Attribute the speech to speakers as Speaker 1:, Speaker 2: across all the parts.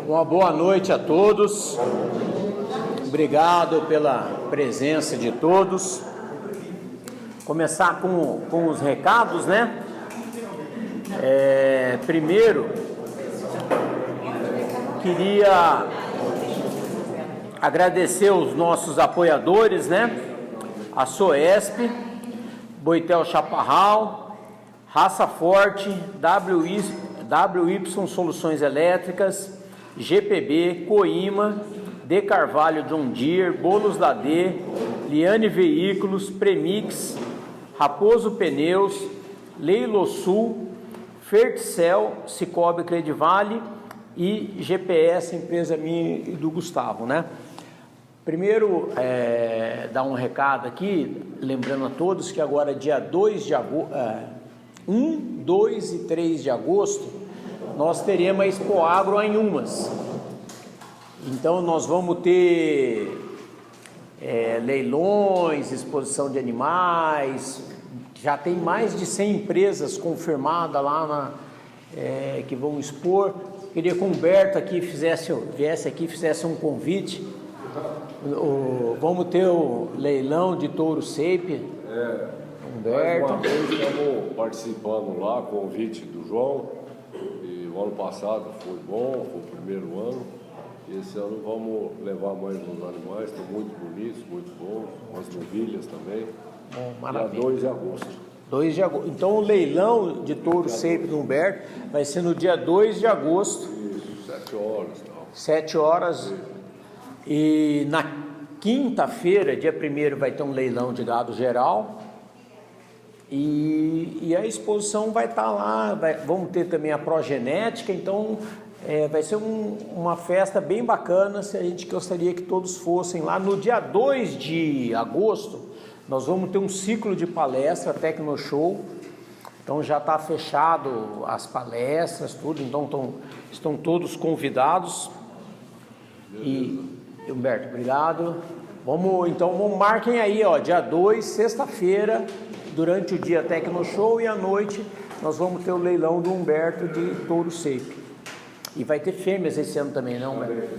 Speaker 1: Uma boa noite a todos. Obrigado pela presença de todos. Começar com os recados, né? Primeiro, queria agradecer os nossos apoiadores, né? A Soesp, Boitel Chaparral, Raça Forte, WY Soluções Elétricas, GPB, Coima, De Carvalho John Deere, Bolos da D, Liane Veículos, Premix, Raposo Pneus, Leilosul, Ferticel, Cicobi Credivale e GPS, empresa minha e do Gustavo, né? Primeiro, dar um recado aqui, lembrando a todos que agora dia 2 de agosto, 1, 2 e 3 de agosto, nós teremos a Expo Agro em Umas. Então nós vamos ter leilões, exposição de animais, já tem mais de 100 empresas confirmadas lá que vão expor. Queria que o Humberto aqui viesse aqui, fizesse um convite. Vamos ter o leilão de touro Shape.
Speaker 2: Mais uma vez estamos participando lá, convite do João. E o ano passado foi bom, foi o primeiro ano. E esse ano vamos levar mais uns animais, estão muito bonitos, muito bons, umas novilhas também.
Speaker 1: Bom, maravilha.
Speaker 2: Dia 2 de agosto.
Speaker 1: 2 de agosto. Então o leilão de touro Shape do Humberto vai ser no dia 2 de agosto.
Speaker 2: Isso, 7 horas.
Speaker 1: 7 horas. E na quinta-feira, dia 1º, vai ter um leilão de gado geral. E a exposição vai estar lá, vamos ter também a progenética, então vai ser uma festa bem bacana. Se a gente gostaria que todos fossem lá. No dia 2 de agosto, nós vamos ter um ciclo de palestra, Tecno Show. Então já está fechado as palestras, tudo, então estão todos convidados. E Humberto, obrigado. Então marquem aí, dia 2, sexta-feira, durante o dia Tecno Show, e à noite nós vamos ter o leilão do Humberto de touro Shape. E vai ter fêmeas esse ano também, não, Humberto?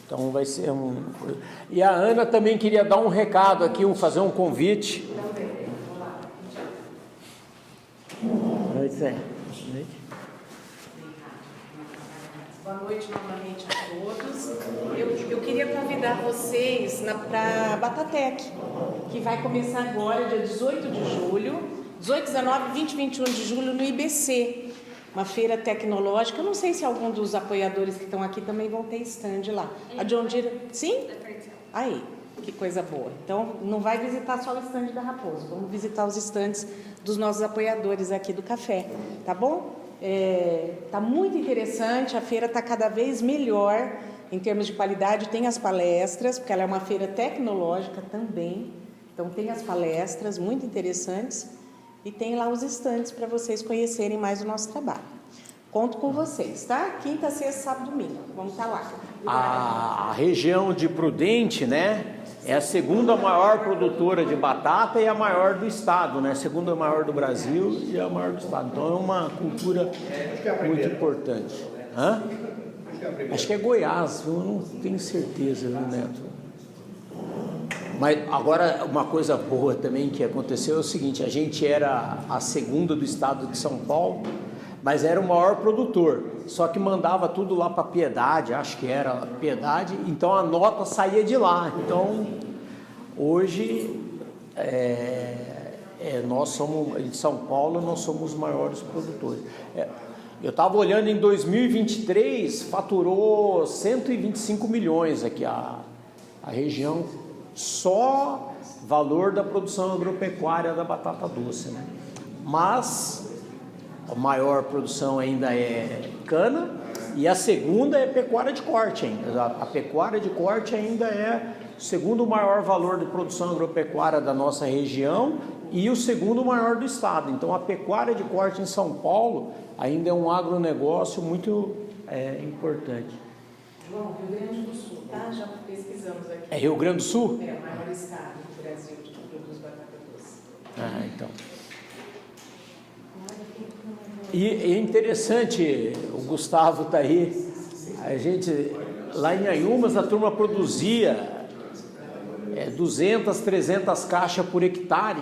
Speaker 1: Então vai ser E a Ana também queria dar um recado aqui, fazer um convite.
Speaker 3: Boa noite novamente a todos. Eu queria convidar vocês para a Batatec, que vai começar agora, dia 18 de julho, 18, 19, 20 e 21 de julho, no IBC, uma feira tecnológica. Eu não sei se algum dos apoiadores que estão aqui também vão ter stand lá. A John Deere, sim? Aí, que coisa boa. Então, não vai visitar só o stand da Raposo, vamos visitar os stands dos nossos apoiadores aqui do café, tá bom? Tá muito interessante, a feira está cada vez melhor em termos de qualidade. Tem as palestras, porque ela é uma feira tecnológica também, então tem as palestras muito interessantes e tem lá os stands para vocês conhecerem mais o nosso trabalho. Conto com vocês, tá? Quinta, sexta, sábado, domingo, vamos estar lá.
Speaker 1: A região de Prudente, né, é a segunda maior produtora de batata e a maior do estado, né? A segunda maior do Brasil e a maior do estado. Então é uma cultura muito importante. Hã? Acho que é Goiás, eu não tenho certeza, viu, Neto? Mas agora uma coisa boa também que aconteceu é o seguinte: a gente era a segunda do estado de São Paulo, mas era o maior produtor, só que mandava tudo lá para Piedade, acho que era Piedade, então a nota saía de lá. Então hoje nós somos, em São Paulo, nós somos os maiores produtores. Eu estava olhando, em 2023 faturou 125 milhões aqui a região, só valor da produção agropecuária da batata doce, né? Mas a maior produção ainda é cana e a segunda é pecuária de corte ainda. A pecuária de corte ainda é o segundo maior valor de produção agropecuária da nossa região e o segundo maior do estado. Então a pecuária de corte em São Paulo ainda é um agronegócio muito importante.
Speaker 3: João, Rio Grande do Sul, tá? Já pesquisamos aqui.
Speaker 1: É Rio Grande do Sul?
Speaker 3: É o maior estado do Brasil de produtos batata doce.
Speaker 1: Então. E é interessante, o Gustavo está aí, A gente, lá em Anhumas, a turma produzia 200, 300 caixas por hectare.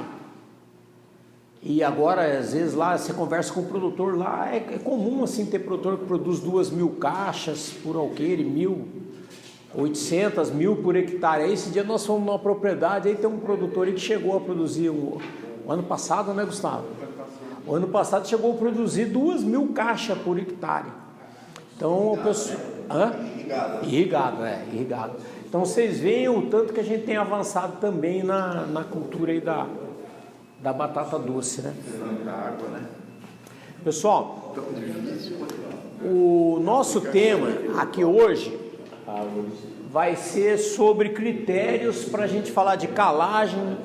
Speaker 1: E agora, às vezes, lá você conversa com o produtor, lá é comum assim ter produtor que produz 2.000 caixas por alqueire, 1.800, 1.000 por hectare. Aí esse dia nós fomos numa propriedade, aí tem um produtor aí que chegou a produzir, o ano passado, né, Gustavo? O ano passado chegou a produzir 2.000 caixas por hectare. Então, o pessoal... Irrigado. Irrigado. Então, vocês veem o tanto que a gente tem avançado também na cultura aí da batata doce, né? Pessoal, o nosso tema aqui hoje vai ser sobre critérios para a gente falar de calagem,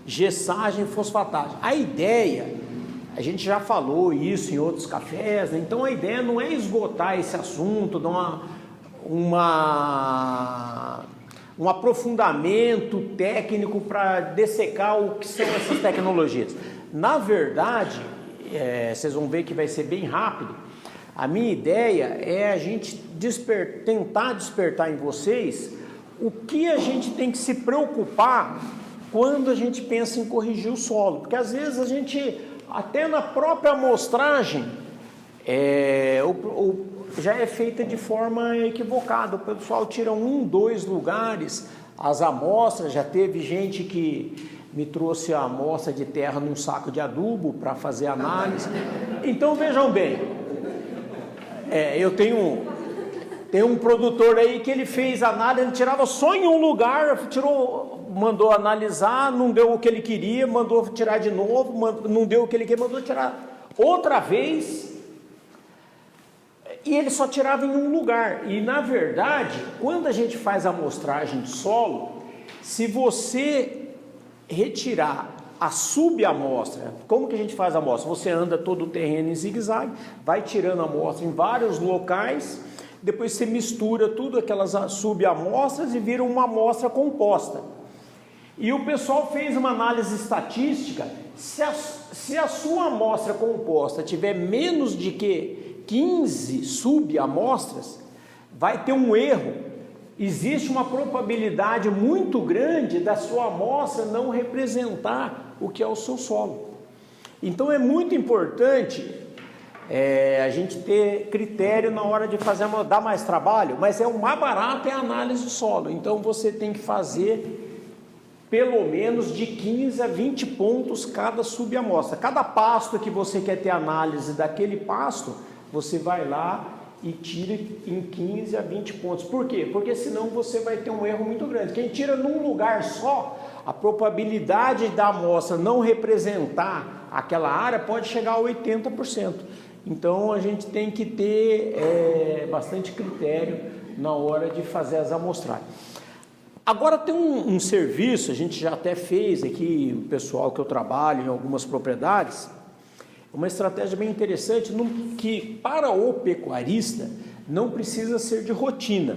Speaker 1: gessagem e fosfatagem. A ideia, a gente já falou isso em outros cafés, né? Então a ideia não é esgotar esse assunto, dar um aprofundamento técnico para dessecar o que são essas tecnologias. Na verdade, vocês vão ver que vai ser bem rápido. A minha ideia é a gente tentar despertar em vocês o que a gente tem que se preocupar quando a gente pensa em corrigir o solo. Porque às vezes a gente, até na própria amostragem, já é feita de forma equivocada. O pessoal tira 1, 2 lugares as amostras. Já teve gente que me trouxe a amostra de terra num saco de adubo para fazer análise. Então vejam bem, eu tenho um produtor aí que ele fez análise, ele tirava só em um lugar, mandou analisar, não deu o que ele queria, mandou tirar de novo, não deu o que ele queria, mandou tirar outra vez. E ele só tirava em um lugar. E na verdade, quando a gente faz a amostragem de solo, se você retirar a subamostra, como que a gente faz a amostra? Você anda todo o terreno em zigue-zague, vai tirando a amostra em vários locais, depois você mistura tudo aquelas subamostras e vira uma amostra composta. E o pessoal fez uma análise estatística, se a sua amostra composta tiver menos de 15 subamostras, vai ter um erro. Existe uma probabilidade muito grande da sua amostra não representar o que é o seu solo. Então é muito importante a gente ter critério na hora de fazer, dá mais trabalho, mas o mais barato é a análise do solo. Então você tem que fazer pelo menos de 15 a 20 pontos cada subamostra. Cada pasto que você quer ter análise daquele pasto, você vai lá e tira em 15 a 20 pontos. Por quê? Porque senão você vai ter um erro muito grande. Quem tira num lugar só, a probabilidade da amostra não representar aquela área pode chegar a 80%. Então a gente tem que ter bastante critério na hora de fazer as amostragens. Agora tem um serviço, a gente já até fez aqui, o pessoal que eu trabalho em algumas propriedades, uma estratégia bem interessante, que para o pecuarista não precisa ser de rotina,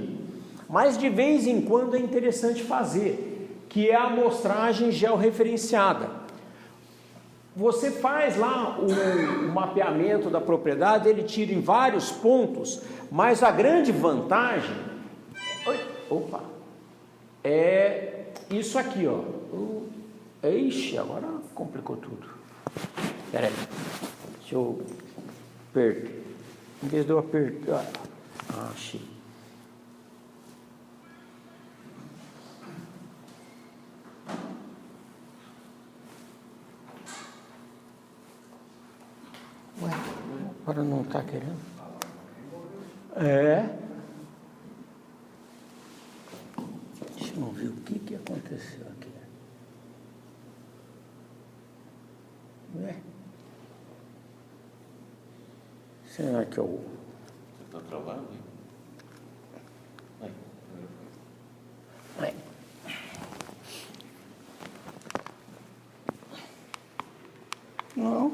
Speaker 1: mas de vez em quando é interessante fazer, que é a amostragem georreferenciada. Você faz lá o mapeamento da propriedade, ele tira em vários pontos, mas a grande vantagem é isso aqui, ó. Ixi, agora complicou tudo. Espera aí. Deixa eu apertar. Em vez de eu apertar. Achei. Ué, agora não está querendo? Deixa eu ver o que aconteceu aqui. Ué? Será que eu...
Speaker 4: Está travado, hein?
Speaker 1: Vai. Não.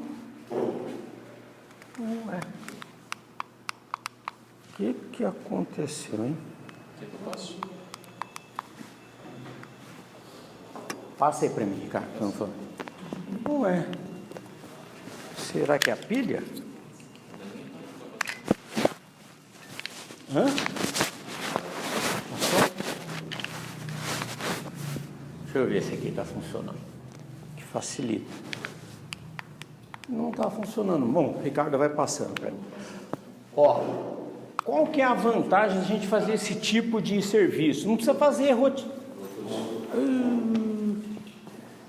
Speaker 1: Não é. O que aconteceu, hein?
Speaker 4: O que eu faço?
Speaker 1: Passa aí para mim, Ricardo, por favor. Ué. Será que é a pilha? Hã? Deixa eu ver se aqui está funcionando. Que facilita. Não está funcionando. Bom, o Ricardo vai passando para mim. Ó, qual que é a vantagem de a gente fazer esse tipo de serviço? Não precisa fazer rotina.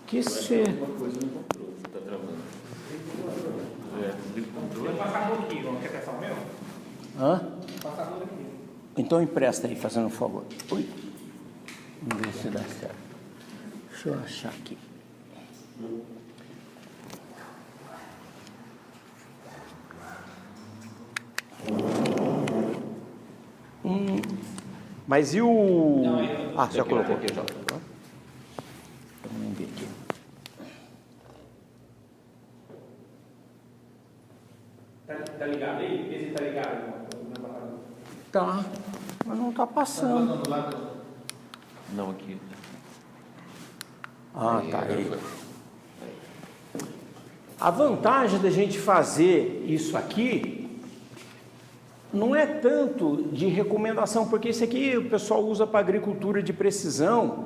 Speaker 1: Que ser.
Speaker 4: Uma coisa não controle, você está travando.
Speaker 5: Vou passar por aqui, não quer testar o meu?
Speaker 1: Hã?
Speaker 5: Vou passar por aqui.
Speaker 1: Então empresta aí, fazendo um favor. Ui. Vamos ver se dá certo. Deixa eu achar aqui. Mas e o... Ah, já colocou aqui já. Vamos ver aqui.
Speaker 5: Tá ligado aí? Esse tá ligado?
Speaker 1: Tá, mas não tá passando.
Speaker 4: Não, aqui.
Speaker 1: Ah, tá aí. A vantagem da gente fazer isso aqui não é tanto de recomendação, porque isso aqui o pessoal usa para agricultura de precisão.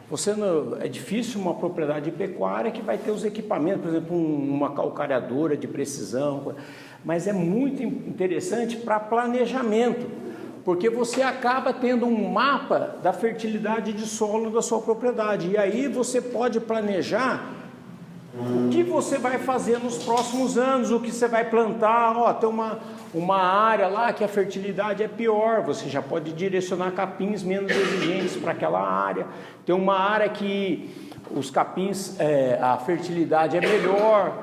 Speaker 1: Você não, é difícil uma propriedade pecuária que vai ter os equipamentos, por exemplo, uma calcareadora de precisão, mas é muito interessante para planejamento, porque você acaba tendo um mapa da fertilidade de solo da sua propriedade, e aí você pode planejar o que você vai fazer nos próximos anos, o que você vai plantar. Ó, tem uma área lá que a fertilidade é pior, você já pode direcionar capins menos exigentes para aquela área. Tem uma área que os capins, a fertilidade é melhor,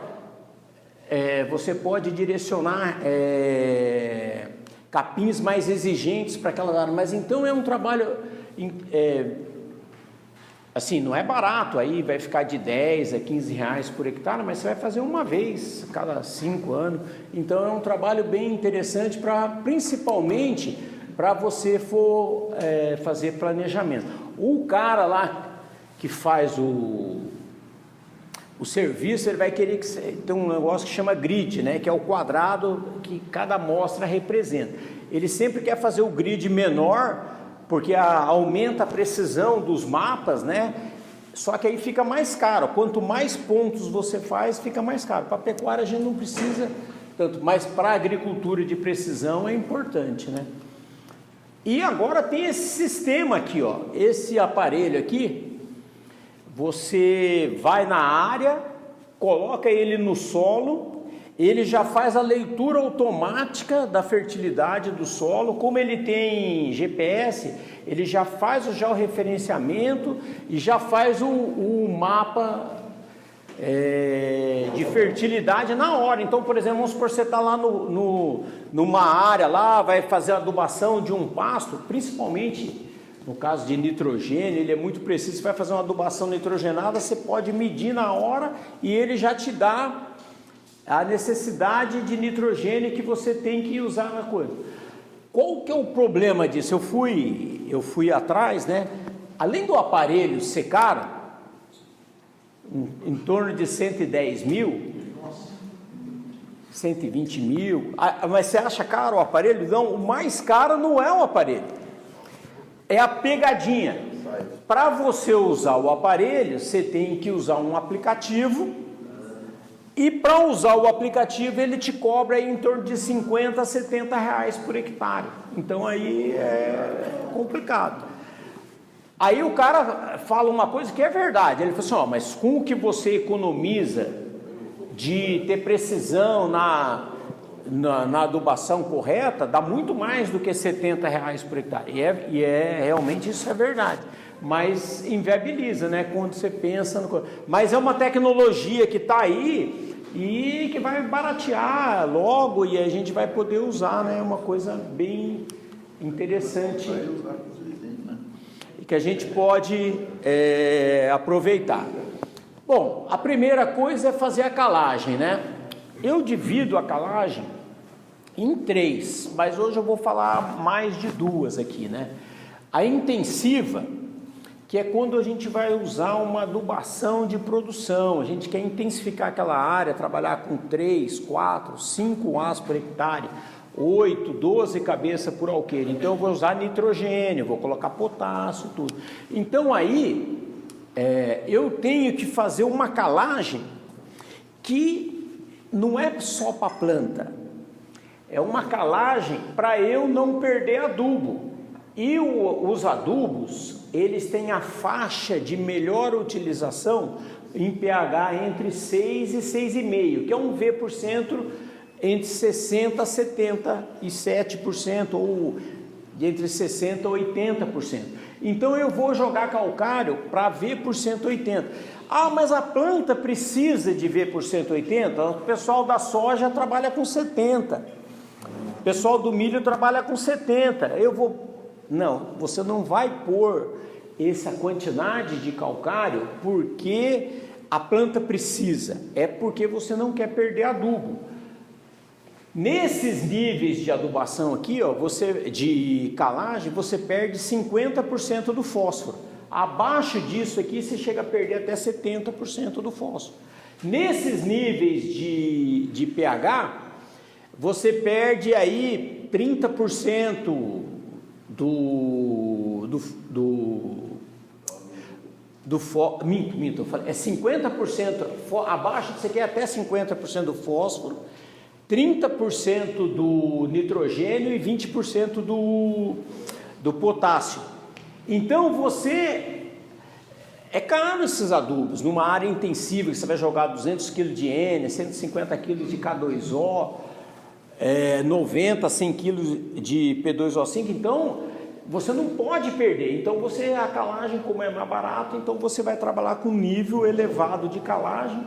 Speaker 1: você pode direcionar capins mais exigentes para aquela área. Mas então é um trabalho... assim, não é barato, aí vai ficar de 10 a 15 reais por hectare, mas você vai fazer uma vez a cada 5 anos. Então é um trabalho bem interessante, principalmente para você for fazer planejamento. O cara lá que faz o serviço, ele vai querer que tem um negócio que chama grid, né, que é o quadrado que cada amostra representa. Ele sempre quer fazer o grid menor, porque aumenta a precisão dos mapas, né? Só que aí fica mais caro. Quanto mais pontos você faz, fica mais caro. Para a pecuária a gente não precisa tanto, mas para a agricultura de precisão é importante, né? E agora tem esse sistema aqui, ó, esse aparelho aqui, você vai na área, coloca ele no solo, ele já faz a leitura automática da fertilidade do solo. Como ele tem GPS, ele já faz o georreferenciamento e já faz o mapa de fertilidade na hora. Então, por exemplo, vamos supor, você está lá numa área lá, vai fazer a adubação de um pasto, principalmente no caso de nitrogênio, ele é muito preciso. Você vai fazer uma adubação nitrogenada, você pode medir na hora e ele já te dá a necessidade de nitrogênio que você tem que usar na coisa. Qual que é o problema disso? Eu fui atrás, né? Além do aparelho ser caro, em torno de 110 mil, 120 mil, mas você acha caro o aparelho? Não, o mais caro não é o aparelho, é a pegadinha. Para você usar o aparelho, você tem que usar um aplicativo. E para usar o aplicativo, ele te cobra aí em torno de 50 a 70 reais por hectare. Então aí é complicado. Aí o cara fala uma coisa que é verdade. Ele fala assim, mas com o que você economiza de ter precisão na adubação correta, dá muito mais do que 70 reais por hectare. E realmente isso é verdade. Mas inviabiliza, né? Quando você pensa no... Mas é uma tecnologia que está aí e que vai baratear logo e a gente vai poder usar, né? É uma coisa bem interessante e que a gente pode aproveitar. Bom, a primeira coisa é fazer a calagem, né? Eu divido a calagem em 3, mas hoje eu vou falar mais de 2 aqui, né? A intensiva, que é quando a gente vai usar uma adubação de produção, a gente quer intensificar aquela área, trabalhar com 3, 4, 5 As por hectare, 8, 12 cabeças por alqueire. Então eu vou usar nitrogênio, vou colocar potássio, tudo. Então aí eu tenho que fazer uma calagem que não é só para a planta, é uma calagem para eu não perder adubo. E os adubos, eles têm a faixa de melhor utilização em pH entre 6 e 6,5, que é um V por cento entre 60% a 77%, ou entre 60% a 80%. Então eu vou jogar calcário para V por 180. Ah, mas a planta precisa de V por 180? O pessoal da soja trabalha com 70. O pessoal do milho trabalha com 70. Não, você não vai pôr essa quantidade de calcário porque a planta precisa, é porque você não quer perder adubo. Nesses níveis de adubação aqui, ó, de calagem, você perde 50% do fósforo. Abaixo disso aqui, você chega a perder até 70% do fósforo. Nesses níveis de pH, você perde aí 30% minto, é 50%, abaixo você quer até 50% do fósforo, 30% do nitrogênio e 20% do potássio. Então é caro esses adubos, numa área intensiva que você vai jogar 200 kg de N, 150 kg de K2O, 90 a 100 kg de P2O5, então você não pode perder. Então a calagem, como é mais barato, então você vai trabalhar com nível elevado de calagem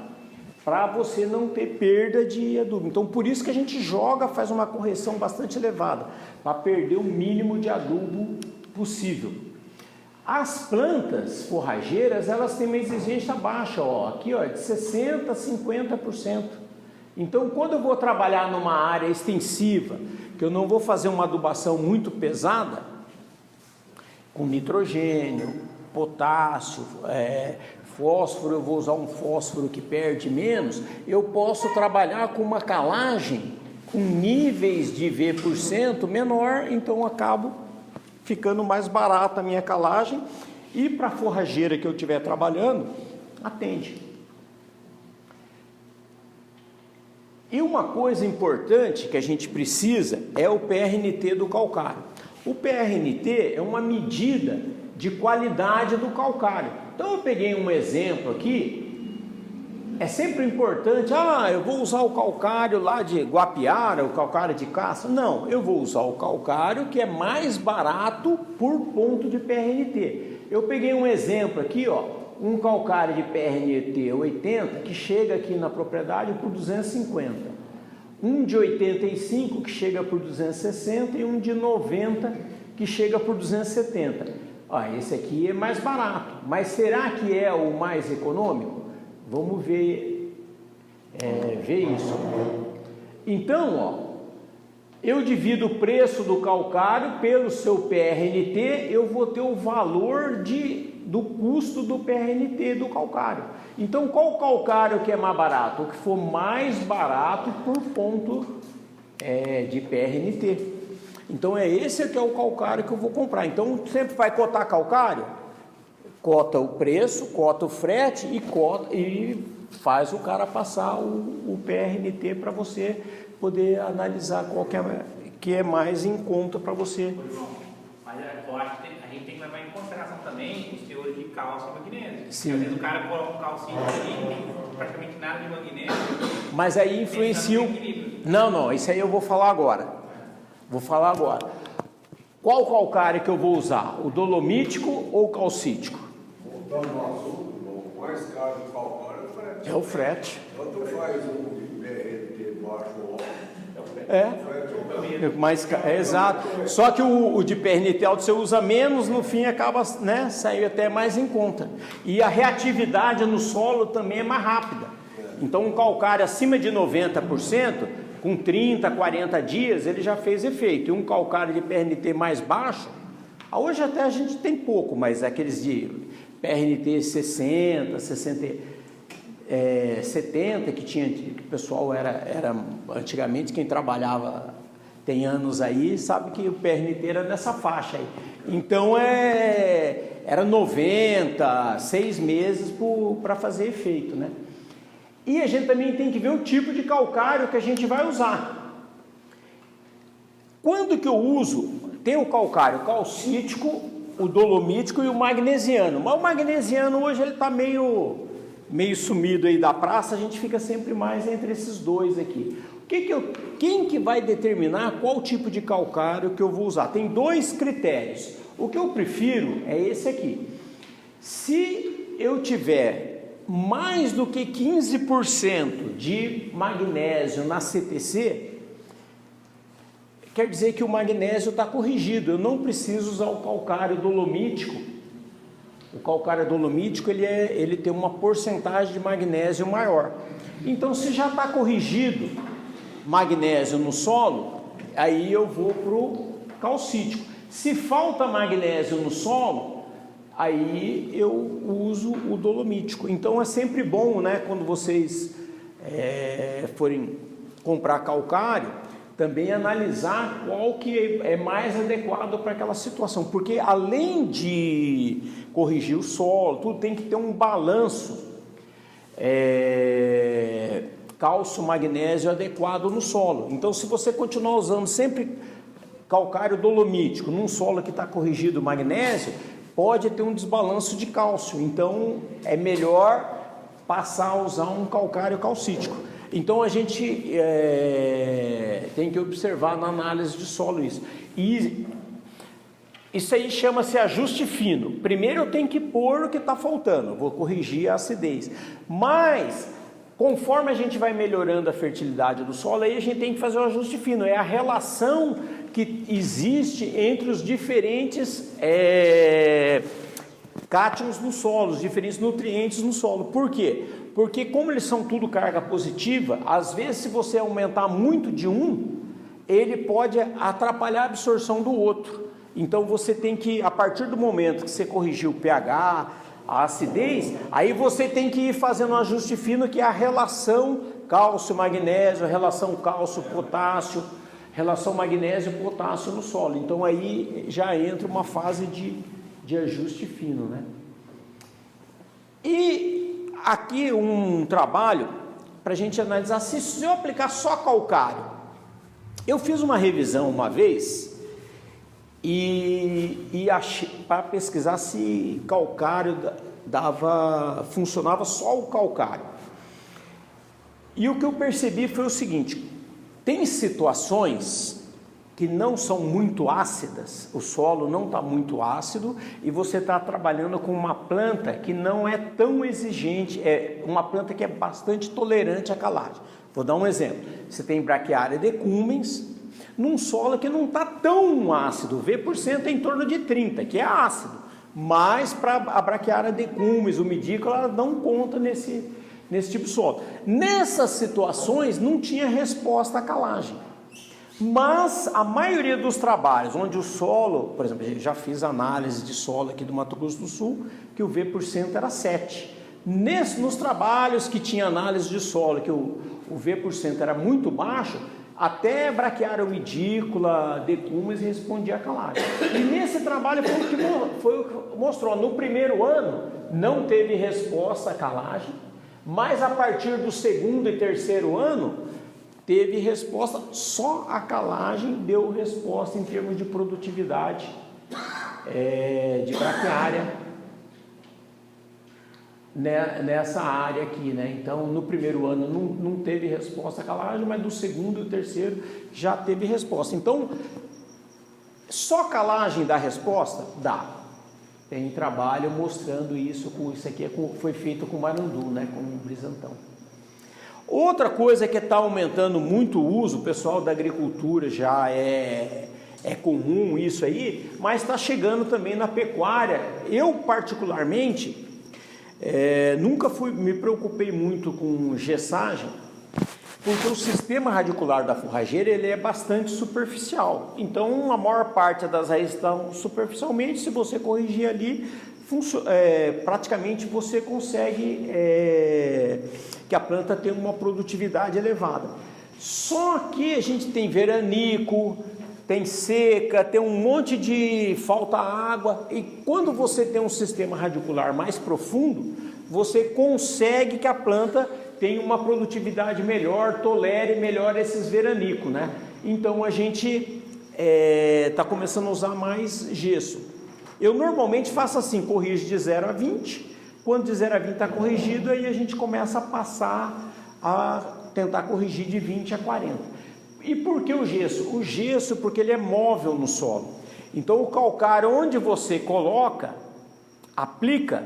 Speaker 1: para você não ter perda de adubo. Então por isso que a gente faz uma correção bastante elevada, para perder o mínimo de adubo possível. As plantas forrageiras, elas têm uma exigência baixa, ó, aqui ó, de 60% a 50%. Então quando eu vou trabalhar numa área extensiva, que eu não vou fazer uma adubação muito pesada, com nitrogênio, potássio, fósforo, eu vou usar um fósforo que perde menos, eu posso trabalhar com uma calagem com níveis de V por cento menor, então eu acabo ficando mais barata a minha calagem, e para a forrageira que eu estiver trabalhando, atende. E uma coisa importante que a gente precisa é o PRNT do calcário. O PRNT é uma medida de qualidade do calcário. Então eu peguei um exemplo aqui. É sempre importante, eu vou usar o calcário lá de Guapiara, o calcário de Caça. Não, eu vou usar o calcário que é mais barato por ponto de PRNT. Eu peguei um exemplo aqui, ó, um calcário de PRNT 80 que chega aqui na propriedade por 250. Um de 85 que chega por 260 e um de 90 que chega por 270. Esse aqui é mais barato, mas será que é o mais econômico? Vamos ver isso. Então, eu divido o preço do calcário pelo seu PRNT, eu vou ter o valor do custo do PRNT do calcário. Então, qual calcário que é mais barato? O que for mais barato por ponto de PRNT. Então, esse que é o calcário que eu vou comprar. Então, sempre vai cotar calcário? Cota o preço, cota o frete e faz o cara passar o PRNT para você poder analisar qual que é mais em conta para você.
Speaker 5: Mas eu acho que a gente tem que levar em consideração também os teores de cálcio e magnésio.
Speaker 1: Sim.
Speaker 5: Às vezes o cara coloca um calcinho ali, não tem praticamente nada de magnésio.
Speaker 1: Mas aí influencia. Não, isso aí eu vou falar agora. Qual calcário que eu vou usar? O dolomítico ou o calcítico?
Speaker 2: Voltando ao assunto, o mais caro do calcário é o frete.
Speaker 1: É o frete.
Speaker 2: Tanto faz um de PRNT baixo ou alto.
Speaker 1: Exato. Só que o de PRNT alto você usa menos, no fim acaba saindo até mais em conta. E a reatividade no solo também é mais rápida. Então um calcário acima de 90%, com 30, 40 dias, ele já fez efeito. E um calcário de PRNT mais baixo, hoje até a gente tem pouco, mas aqueles de PRNT 60, 70, que o pessoal era antigamente quem trabalhava tem anos aí, sabe que o PRNT era nessa faixa aí. Então era 90, 6 meses para fazer efeito, né? E a gente também tem que ver o tipo de calcário que a gente vai usar. Quando que eu uso? Tem o calcário calcítico, o dolomítico e o magnesiano. Mas o magnesiano hoje ele está meio sumido aí da praça, a gente fica sempre mais entre esses dois aqui. Quem que vai determinar qual tipo de calcário que eu vou usar? Tem 2 critérios. O que eu prefiro é esse aqui. Se eu tiver mais do que 15% de magnésio na CTC, quer dizer que o magnésio está corrigido, eu não preciso usar o calcário dolomítico. O calcário dolomítico ele tem uma porcentagem de magnésio maior. Então, se já está corrigido magnésio no solo, aí eu vou para o calcítico. Se falta magnésio no solo, aí eu uso o dolomítico. Então é sempre bom, né, quando vocês forem comprar calcário, também analisar qual que é mais adequado para aquela situação, porque além de corrigir o solo, tudo tem que ter um balanço cálcio, magnésio adequado no solo. Então, se você continuar usando sempre calcário dolomítico num solo que está corrigido o magnésio, pode ter um desbalanço de cálcio. Então, é melhor passar a usar um calcário calcítico. Então, a gente tem que observar na análise de solo isso. E isso aí chama-se ajuste fino. Primeiro eu tenho que pôr o que está faltando, vou corrigir a acidez. Mas, conforme a gente vai melhorando a fertilidade do solo, aí a gente tem que fazer o ajuste fino. É a relação que existe entre os diferentes cátions no solo, os diferentes nutrientes no solo. Por quê? Porque como eles são tudo carga positiva, às vezes se você aumentar muito de um, ele pode atrapalhar a absorção do outro. Então você tem que, a partir do momento que você corrigiu o pH, a acidez, aí você tem que ir fazendo um ajuste fino, que é a relação cálcio-magnésio, relação cálcio-potássio, relação magnésio-potássio no solo. Então aí já entra uma fase de ajuste fino, né? E aqui um trabalho para a gente analisar se eu aplicar só calcário. Eu fiz uma revisão uma vez e achei para pesquisar se calcário funcionava só o calcário. E o que eu percebi foi o seguinte: tem situações que não são muito ácidas, o solo não está muito ácido e você está trabalhando com uma planta que não é tão exigente, é uma planta que é bastante tolerante à calagem. Vou dar um exemplo: você tem Braquiária decumbens num solo que não está tão ácido, o V% é em torno de 30, que é ácido, mas para a Braquiária decumbens, o medícola, ela não conta nesse tipo de solo. Nessas situações não tinha resposta à calagem, mas a maioria dos trabalhos onde o solo, por exemplo, eu já fiz análise de solo aqui do Mato Grosso do Sul, que o V% era 7. Nos trabalhos que tinha análise de solo, que o V% era muito baixo, até Braquiária umidícola, decumbens respondia a calagem. E nesse trabalho foi o que mostrou, no primeiro ano não teve resposta à calagem, mas a partir do segundo e terceiro ano teve resposta, só a calagem deu resposta em termos de produtividade de braquiária nessa área aqui, né? Então no primeiro ano não teve resposta à calagem, mas no segundo e terceiro já teve resposta. Então só calagem dá resposta? Dá. Tem trabalho mostrando isso, isso aqui foi feito com marandu, né? Com brisantão. Outra coisa que está aumentando muito o uso, o pessoal da agricultura já é comum isso aí, mas está chegando também na pecuária. Eu particularmente nunca me preocupei muito com gessagem, porque o sistema radicular da forrageira ele é bastante superficial. Então a maior parte das raízes estão superficialmente. Se você corrigir ali, praticamente você consegue que a planta tenha uma produtividade elevada. Só que a gente tem veranico, tem seca, tem um monte de falta água, e quando você tem um sistema radicular mais profundo, você consegue que a planta tenha uma produtividade melhor, tolere melhor esses veranicos, né? Então a gente está começando a usar mais gesso. Eu normalmente faço assim, corrijo de 0 a 20, quando de 0 a 20 está corrigido, aí a gente começa a passar a tentar corrigir de 20 a 40. E por que o gesso? O gesso porque ele é móvel no solo. Então o calcário, onde você coloca, aplica,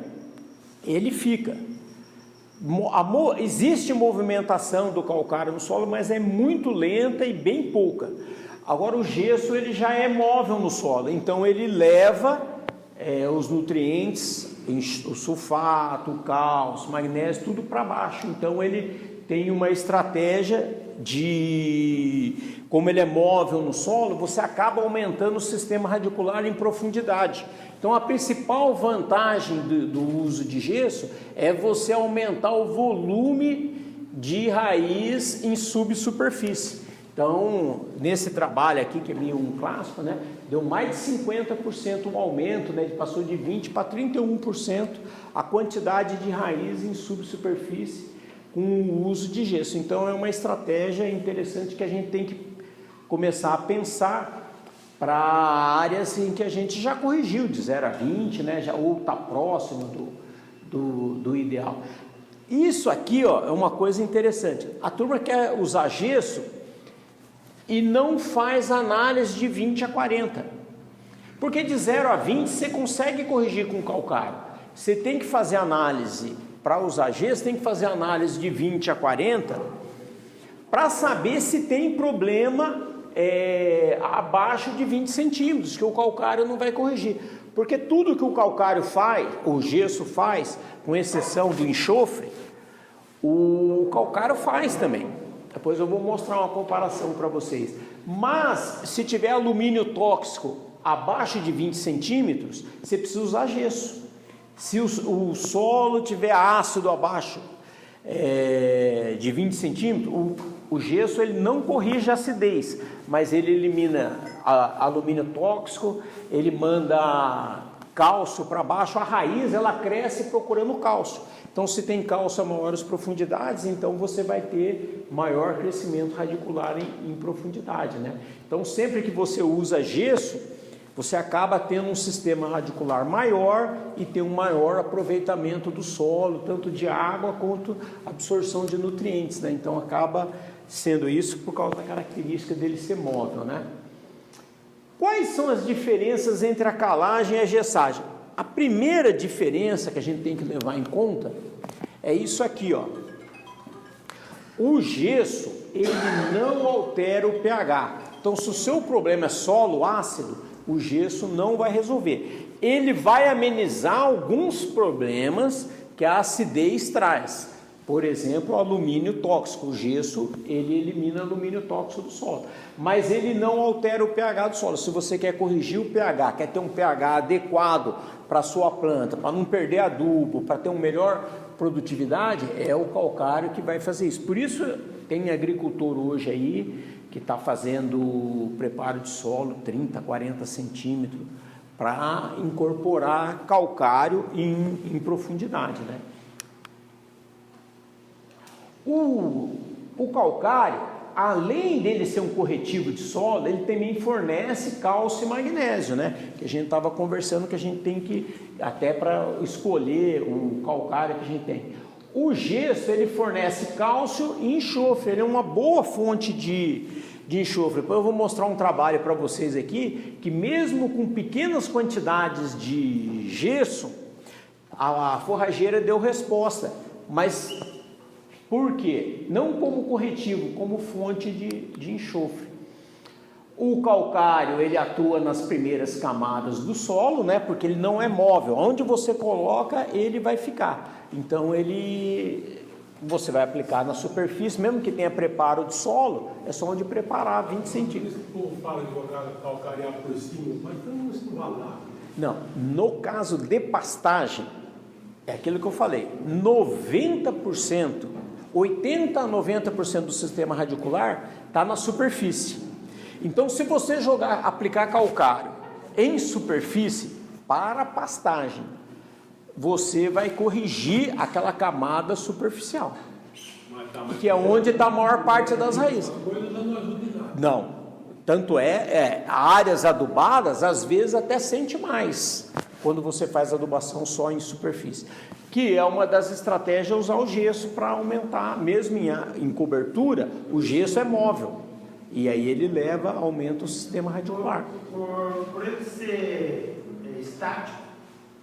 Speaker 1: ele fica. Existe movimentação do calcário no solo, mas é muito lenta e bem pouca. Agora o gesso ele já é móvel no solo, então ele leva os nutrientes, o sulfato, o cálcio, o magnésio, tudo para baixo. Então ele tem uma estratégia de, como ele é móvel no solo, você acaba aumentando o sistema radicular em profundidade. Então a principal vantagem do uso de gesso é você aumentar o volume de raiz em subsuperfície. Então, nesse trabalho aqui, que é meio um clássico, né, deu mais de 50% um aumento, né, passou de 20% para 31% a quantidade de raiz em subsuperfície com o uso de gesso. Então, é uma estratégia interessante que a gente tem que começar a pensar para áreas em que a gente já corrigiu de 0 a 20, né, ou está próximo do ideal. Isso aqui, ó, é uma coisa interessante. A turma quer usar gesso e não faz análise de 20 a 40, porque de 0 a 20 você consegue corrigir com calcário. Você tem que fazer análise, para usar gesso, tem que fazer análise de 20 a 40, para saber se tem problema abaixo de 20 centímetros, que o calcário não vai corrigir, porque tudo que o calcário faz, o gesso faz, com exceção do enxofre, o calcário faz também. Depois eu vou mostrar uma comparação para vocês. Mas, se tiver alumínio tóxico abaixo de 20 centímetros, você precisa usar gesso. Se o solo tiver ácido abaixo de 20 centímetros, o gesso ele não corrige a acidez, mas ele elimina alumínio tóxico, ele manda cálcio para baixo, a raiz ela cresce procurando cálcio. Então, se tem cálcio a maiores profundidades, então você vai ter maior crescimento radicular em profundidade, né? Então, sempre que você usa gesso, você acaba tendo um sistema radicular maior e tem um maior aproveitamento do solo, tanto de água quanto absorção de nutrientes, né? Então, acaba sendo isso por causa da característica dele ser móvel, né? Quais são as diferenças entre a calagem e a gessagem? A primeira diferença que a gente tem que levar em conta é isso aqui, ó. O gesso, ele não altera o pH. Então, se o seu problema é solo ácido, o gesso não vai resolver. Ele vai amenizar alguns problemas que a acidez traz. Por exemplo, o alumínio tóxico. O gesso, ele elimina alumínio tóxico do solo. Mas ele não altera o pH do solo. Se você quer corrigir o pH, quer ter um pH adequado para a sua planta, para não perder adubo, para ter uma melhor produtividade, é o calcário que vai fazer isso. Por isso, tem agricultor hoje aí que está fazendo preparo de solo 30, 40 centímetros para incorporar calcário em profundidade, né? O calcário, além dele ser um corretivo de solo, ele também fornece cálcio e magnésio, né? Que a gente estava conversando que a gente tem que, até para escolher o calcário que a gente tem. O gesso, ele fornece cálcio e enxofre, ele é uma boa fonte de enxofre. Depois eu vou mostrar um trabalho para vocês aqui, que mesmo com pequenas quantidades de gesso, a forrageira deu resposta, mas por quê? Não como corretivo, como fonte de enxofre. O calcário, ele atua nas primeiras camadas do solo, né? Porque ele não é móvel. Onde você coloca, ele vai ficar. Então, você vai aplicar na superfície, mesmo que tenha preparo de solo, é só onde preparar 20 centímetros.
Speaker 6: O povo fala de colocar calcarear por cima, mas então isso não vai lá.
Speaker 1: Não, no caso de pastagem, é aquilo que eu falei, 90%, 80 a 90% do sistema radicular está na superfície. Então, se você aplicar calcário em superfície para pastagem, você vai corrigir aquela camada superficial, que é onde está a maior parte das raízes. Não, tanto áreas adubadas, às vezes até sente mais, quando você faz adubação só em superfície, que é uma das estratégias usar o gesso para aumentar, mesmo em cobertura, o gesso é móvel, e aí ele aumenta o sistema radicular.
Speaker 7: Por ele ser estático,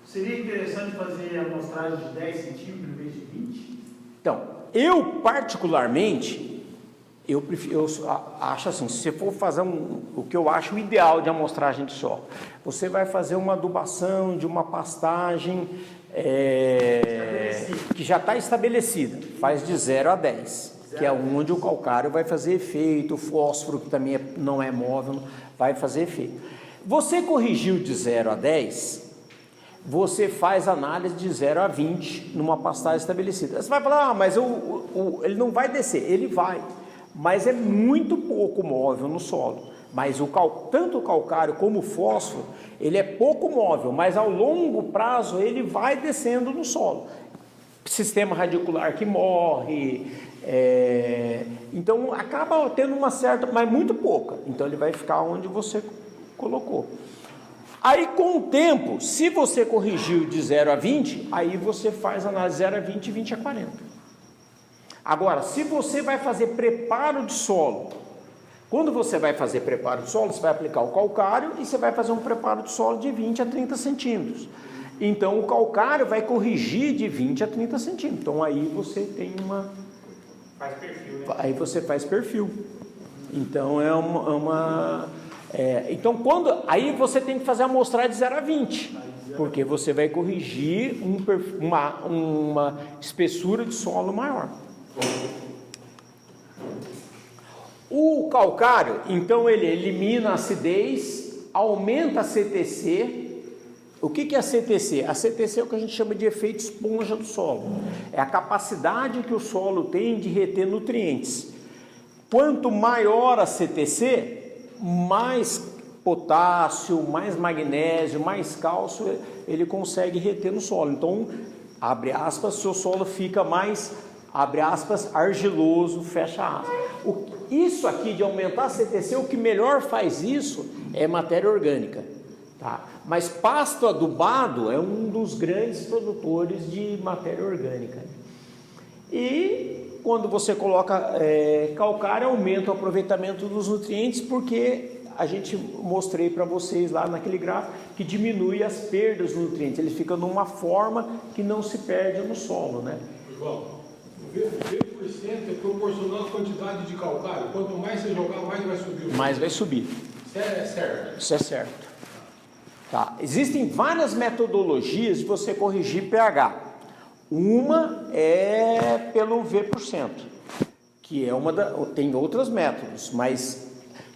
Speaker 7: seria interessante fazer a amostragem de 10 centímetros em vez de 20?
Speaker 1: Então, eu particularmente, eu acho assim, se você for fazer o que eu acho ideal de amostragem de solo, você vai fazer uma adubação de uma pastagem que já está estabelecida, faz de 0 a 10, que é onde o calcário vai fazer efeito, o fósforo, que também não é móvel, vai fazer efeito. Você corrigiu de 0 a 10, você faz análise de 0 a 20 numa pastagem estabelecida. Você vai falar, mas ele não vai descer. Ele vai, mas é muito pouco móvel no solo. Mas tanto o calcário como o fósforo, ele é pouco móvel, mas ao longo prazo ele vai descendo no solo. Sistema radicular que morre, então acaba tendo uma certa, mas muito pouca. Então ele vai ficar onde você colocou. Aí com o tempo, se você corrigiu de 0 a 20, aí você faz análise 0 a 20 e 20 a 40. Agora, se você vai fazer preparo de solo, quando você vai fazer preparo de solo, você vai aplicar o calcário e você vai fazer um preparo de solo de 20 a 30 centímetros. Então o calcário vai corrigir de 20 a 30 centímetros. Então aí você tem
Speaker 5: Faz perfil, né?
Speaker 1: Aí você faz perfil. Então então aí você tem que fazer a amostragem de 0 a 20, porque você vai corrigir uma espessura de solo maior. O calcário, então, ele elimina a acidez, aumenta a CTC. O que é a CTC? A CTC é o que a gente chama de efeito esponja do solo. É a capacidade que o solo tem de reter nutrientes. Quanto maior a CTC, mais potássio, mais magnésio, mais cálcio ele consegue reter no solo. Então, abre aspas, seu solo fica mais, abre aspas, argiloso, fecha aspas. Isso aqui de aumentar a CTC, o que melhor faz isso é matéria orgânica, tá? Mas pasto adubado é um dos grandes produtores de matéria orgânica. E quando você coloca calcário, aumenta o aproveitamento dos nutrientes, porque a gente mostrei para vocês lá naquele gráfico que diminui as perdas dos nutrientes, ele fica numa forma que não se perde no solo, né?
Speaker 6: Igual, o 20% é proporcional à quantidade de calcário. Quanto mais você jogar, mais vai subir.
Speaker 1: Mais vai subir.
Speaker 6: Isso é certo.
Speaker 1: Isso é certo. Tá. Existem várias metodologias de você corrigir pH. Uma é pelo V%, que é tem outros métodos, mas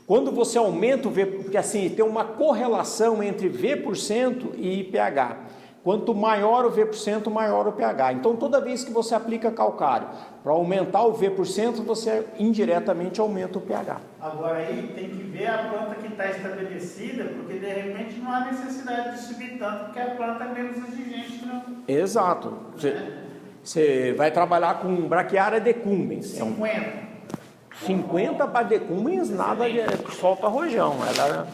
Speaker 1: quando você aumenta o V, porque assim, tem uma correlação entre V% e pH. Quanto maior o V%, maior o pH. Então, toda vez que você aplica calcário para aumentar o V%, você indiretamente aumenta o pH.
Speaker 7: Agora aí tem que ver a planta que está estabelecida, porque de repente não há necessidade de subir tanto, porque a planta é menos exigente. Não.
Speaker 1: Exato. Você vai trabalhar com braquiária decumbens. 50 para decumbens, nada de solta rojão. Ela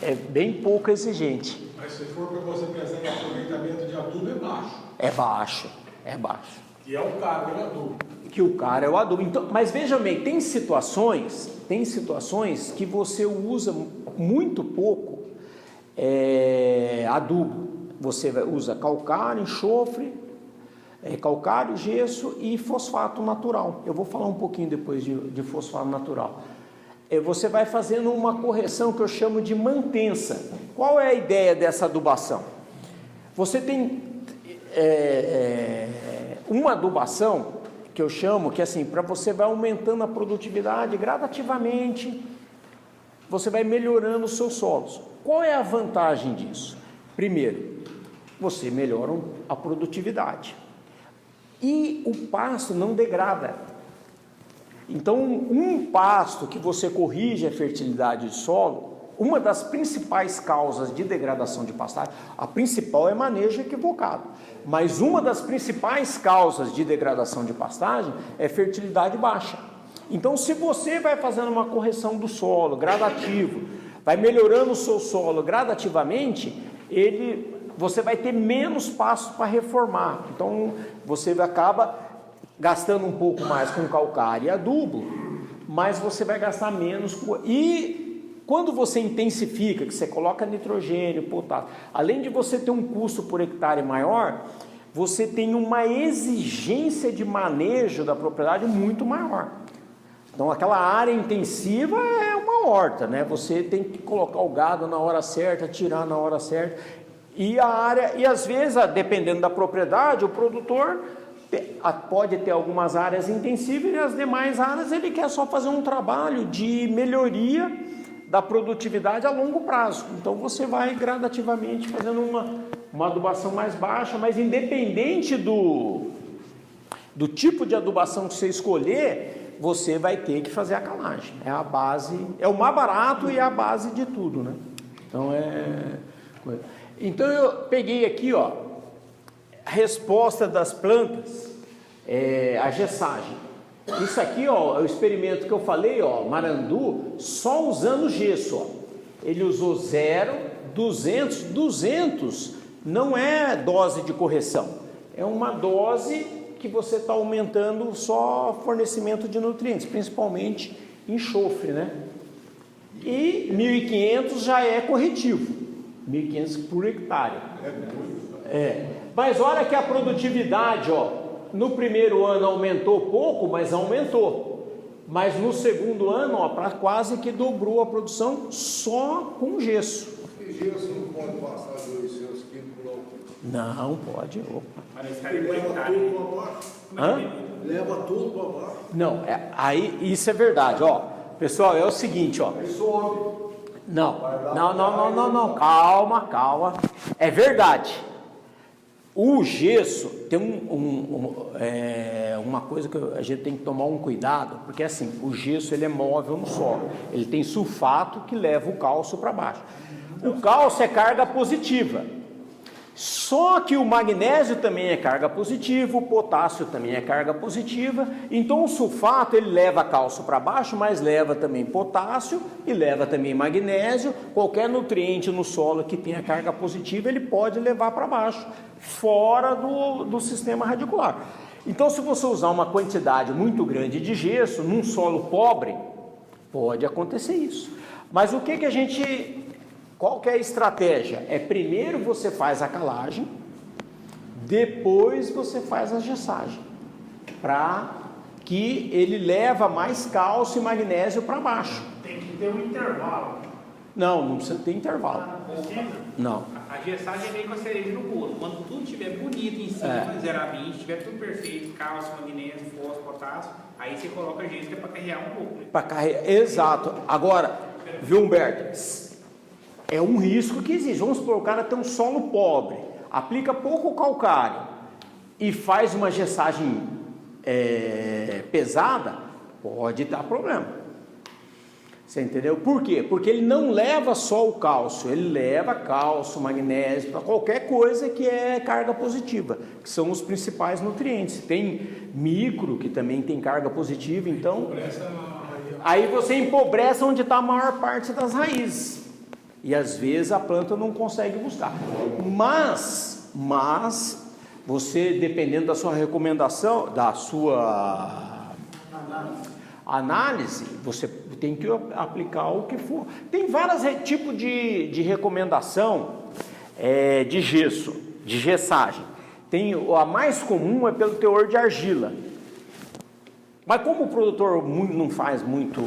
Speaker 1: é bem pouco exigente.
Speaker 6: Mas se for para você pensar em aproveitamento de adubo, é baixo.
Speaker 1: É baixo.
Speaker 6: Que é o cara, é o adubo.
Speaker 1: Que o cara é o adubo. Então, mas veja bem, tem situações que você usa muito pouco adubo. Você usa calcário, enxofre, calcário, gesso e fosfato natural. Eu vou falar um pouquinho depois de fosfato natural. Você vai fazendo uma correção que eu chamo de mantença. Qual é a ideia dessa adubação? Você tem uma adubação que eu chamo que assim, para você vai aumentando a produtividade gradativamente, você vai melhorando os seus solos. Qual é a vantagem disso? Primeiro, você melhora a produtividade. E o pasto não degrada. Então, um pasto que você corrige a fertilidade de solo, uma das principais causas de degradação de pastagem, a principal é manejo equivocado, mas uma das principais causas de degradação de pastagem é fertilidade baixa. Então, se você vai fazendo uma correção do solo gradativo, vai melhorando o seu solo gradativamente, você vai ter menos pasto para reformar. Então, você acaba gastando um pouco mais com calcário e adubo, mas você vai gastar menos. E quando você intensifica, que você coloca nitrogênio, potássio, além de você ter um custo por hectare maior, você tem uma exigência de manejo da propriedade muito maior. Então, aquela área intensiva é uma horta, né? Você tem que colocar o gado na hora certa, tirar na hora certa. E às vezes, dependendo da propriedade, o produtor pode ter algumas áreas intensivas e as demais áreas ele quer só fazer um trabalho de melhoria da produtividade a longo prazo. Então, você vai gradativamente fazendo uma adubação mais baixa, mas independente do tipo de adubação que você escolher, você vai ter que fazer a calagem. É a base, é o mais barato e é a base de tudo, né? Então eu peguei aqui, ó, a resposta das plantas, a gessagem. Isso aqui, ó, é o experimento que eu falei, ó, Marandu, só usando gesso, ó. Ele usou 0, 200, 200 não é dose de correção, é uma dose que você está aumentando só fornecimento de nutrientes, principalmente enxofre, né? E 1.500 já é corretivo, 1.500 por hectare. Mas olha que a produtividade, ó, no primeiro ano aumentou pouco, mas aumentou. Mas no segundo ano, ó, quase que dobrou a produção só com gesso.
Speaker 2: E gesso não pode passar 200 quilos por ano?
Speaker 1: Não, pode. Opa.
Speaker 2: Leva tudo para baixo.
Speaker 1: Não, aí isso é verdade, ó. Pessoal, é o seguinte, ó. Não, calma. É verdade. O gesso tem uma coisa que a gente tem que tomar um cuidado, porque assim, o gesso ele é móvel no solo. Ele tem sulfato que leva o cálcio para baixo. O cálcio é carga positiva. Só que o magnésio também é carga positiva, o potássio também é carga positiva, então o sulfato ele leva cálcio para baixo, mas leva também potássio e leva também magnésio. Qualquer nutriente no solo que tenha carga positiva ele pode levar para baixo, fora do sistema radicular. Então, se você usar uma quantidade muito grande de gesso num solo pobre, pode acontecer isso. Mas o que a gente... Qual que é a estratégia? Primeiro você faz a calagem, depois você faz a gessagem, para que ele leva mais cálcio e magnésio para baixo.
Speaker 7: Tem que ter um intervalo.
Speaker 1: Não precisa ter intervalo. Não.
Speaker 5: A gessagem é meio com a cereja no bolo. Quando tudo estiver bonito em cima, 0 a 20, estiver tudo perfeito, cálcio, magnésio, fósforo, potássio, aí você coloca gesso que é para carregar um pouco. Né?
Speaker 1: Para carregar, exato. Agora, viu, Humberto? É um risco que existe. Vamos supor, o cara tem um solo pobre, aplica pouco calcário e faz uma gessagem pesada, pode dar problema. Você entendeu? Por quê? Porque ele não leva só o cálcio, ele leva cálcio, magnésio, para qualquer coisa que é carga positiva, que são os principais nutrientes. Tem micro, que também tem carga positiva, então... Aí você empobrece onde está a maior parte das raízes. E às vezes a planta não consegue buscar. Mas você, dependendo da sua recomendação, da sua análise, você tem que aplicar o que for. Tem vários tipos de recomendação de gesso, de gessagem. A mais comum é pelo teor de argila. Mas como o produtor não faz muito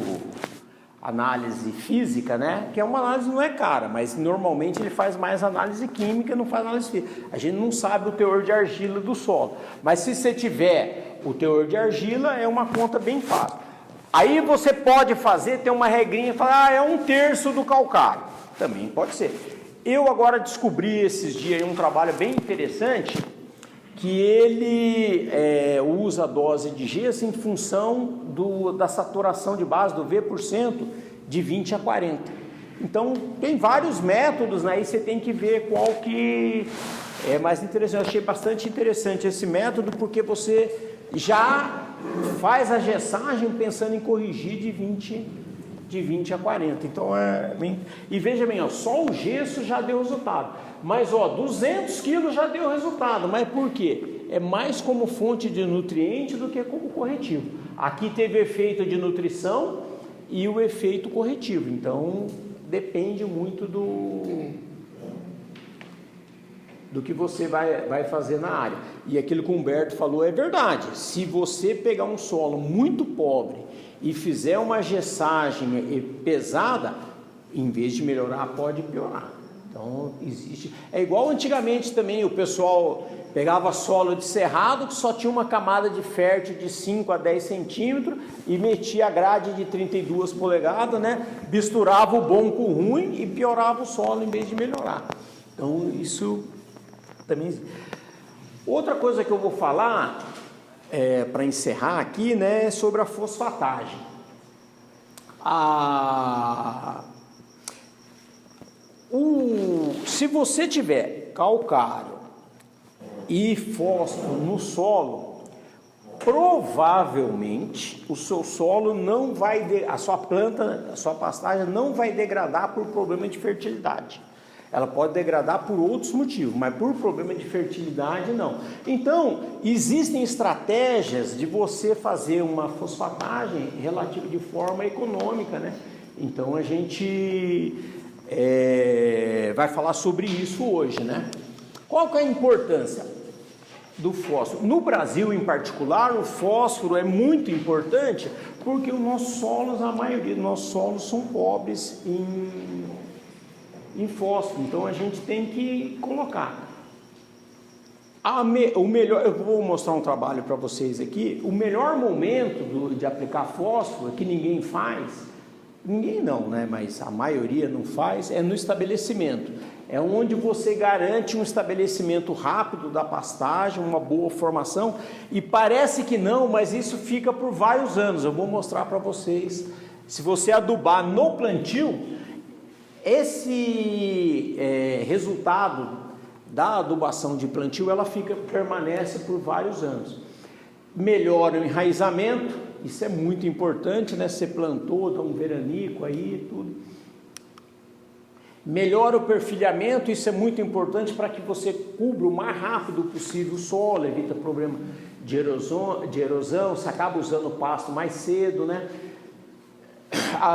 Speaker 1: análise física, né? Que é uma análise não é cara, mas normalmente ele faz mais análise química, não faz análise física. A gente não sabe o teor de argila do solo, mas se você tiver o teor de argila, é uma conta bem fácil. Aí você pode ter uma regrinha e falar, é 1/3 do calcário. Também pode ser. Eu agora descobri esses dias um trabalho bem interessante, que ele usa a dose de gesso em função da saturação de base do V% de 20 a 40. Então, tem vários métodos, né? Aí você tem que ver qual que é mais interessante. Eu achei bastante interessante esse método, porque você já faz a gessagem pensando em corrigir de 20 a 40. Então, e veja bem, ó, só o gesso já deu resultado. Mas, ó, 200 quilos já deu resultado. Mas por quê? É mais como fonte de nutriente do que como corretivo. Aqui teve o efeito de nutrição e o efeito corretivo. Então, depende muito do que você vai fazer na área. E aquilo que o Humberto falou é verdade. Se você pegar um solo muito pobre e fizer uma gessagem pesada, em vez de melhorar, pode piorar. Então, existe... É igual antigamente também, o pessoal pegava solo de cerrado, que só tinha uma camada de fértil de 5 a 10 centímetros, e metia a grade de 32 polegadas, né? Misturava o bom com o ruim e piorava o solo em vez de melhorar. Então, isso também... Outra coisa que eu vou falar, para encerrar aqui, né, é sobre a fosfatagem. Se você tiver calcário e fósforo no solo, provavelmente o seu solo não vai, a sua planta, a sua pastagem não vai degradar por problema de fertilidade. Ela pode degradar por outros motivos, mas por problema de fertilidade não. Então, existem estratégias de você fazer uma fosfatagem relativa de forma econômica, né? Então, a gente vai falar sobre isso hoje, né? Qual que é a importância do fósforo? No Brasil, em particular, o fósforo é muito importante porque os nossos solos, a maioria dos nossos solos são pobres em fósforo, então a gente tem que colocar. O melhor, eu vou mostrar um trabalho para vocês aqui. O melhor momento de aplicar fósforo, que ninguém faz, ninguém não, né? Mas a maioria não faz, é no estabelecimento. É onde você garante um estabelecimento rápido da pastagem, uma boa formação, e parece que não, mas isso fica por vários anos. Eu vou mostrar para vocês. Se você adubar no plantio, esse resultado da adubação de plantio, ela permanece por vários anos. Melhora o enraizamento, isso é muito importante, né? Você plantou, dá um veranico aí, tudo. Melhora o perfilhamento, isso é muito importante para que você cubra o mais rápido possível o solo, evita problema de erosão, você acaba usando pasto mais cedo, né?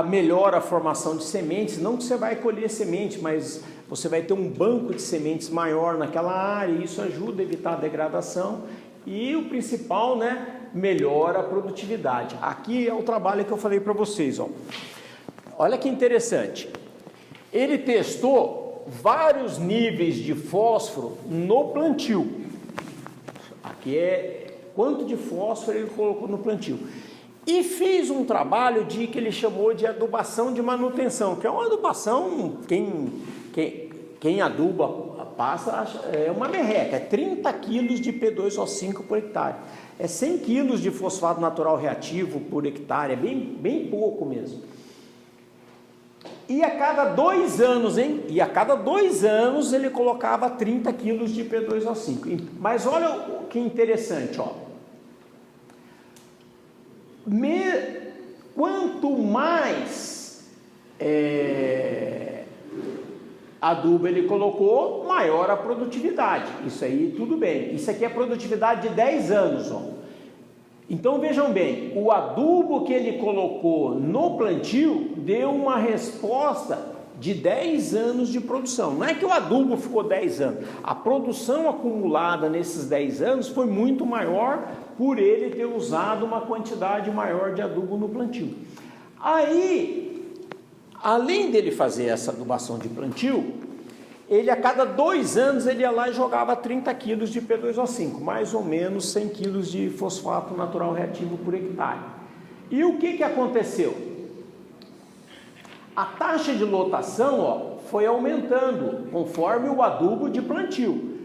Speaker 1: Melhora a formação de sementes, não que você vai colher semente, mas você vai ter um banco de sementes maior naquela área, e isso ajuda a evitar a degradação. E o principal, né, melhora a produtividade. Aqui é o trabalho que eu falei para vocês, ó. Olha que interessante. Ele testou vários níveis de fósforo no plantio. Aqui é quanto de fósforo ele colocou no plantio. E fez um trabalho que ele chamou de adubação de manutenção, que é uma adubação, quem aduba passa, é uma merreca, é 30 quilos de P2O5 por hectare, é 100 quilos de fosfato natural reativo por hectare, é bem pouco mesmo. E a cada 2 anos, ele colocava 30 quilos de P2O5. Mas olha o que interessante, ó. Quanto mais adubo ele colocou, maior a produtividade. Isso aí tudo bem. Isso aqui é a produtividade de 10 anos, ó. Então vejam bem, o adubo que ele colocou no plantio deu uma resposta de 10 anos de produção. Não é que o adubo ficou 10 anos, a produção acumulada nesses 10 anos foi muito maior por ele ter usado uma quantidade maior de adubo no plantio. Aí, além dele fazer essa adubação de plantio, ele a cada 2 anos ele ia lá e jogava 30 quilos de P2O5, mais ou menos 100 quilos de fosfato natural reativo por hectare. E o que aconteceu? A taxa de lotação, ó, foi aumentando conforme o adubo de plantio.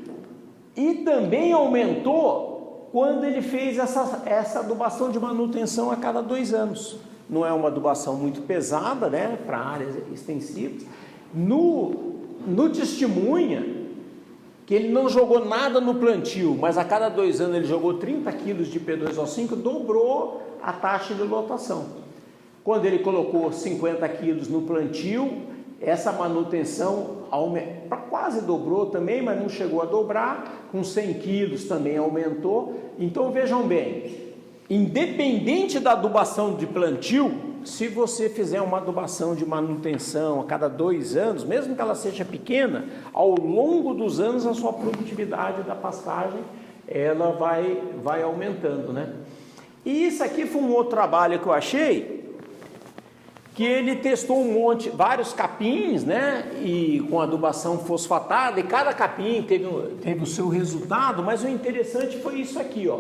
Speaker 1: E também aumentou quando ele fez essa adubação de manutenção a cada 2 anos. Não é uma adubação muito pesada, né, para áreas extensivas. No testemunha, que ele não jogou nada no plantio, mas a cada 2 anos ele jogou 30 quilos de P2O5, dobrou a taxa de lotação. Quando ele colocou 50 quilos no plantio, essa manutenção quase dobrou também, mas não chegou a dobrar, com 100 quilos também aumentou. Então vejam bem, independente da adubação de plantio, se você fizer uma adubação de manutenção a cada 2 anos, mesmo que ela seja pequena, ao longo dos anos a sua produtividade da pastagem ela vai aumentando, né? E isso aqui foi um outro trabalho que eu achei, que ele testou vários capins, né, e com adubação fosfatada, e cada capim teve o seu resultado, mas o interessante foi isso aqui, ó.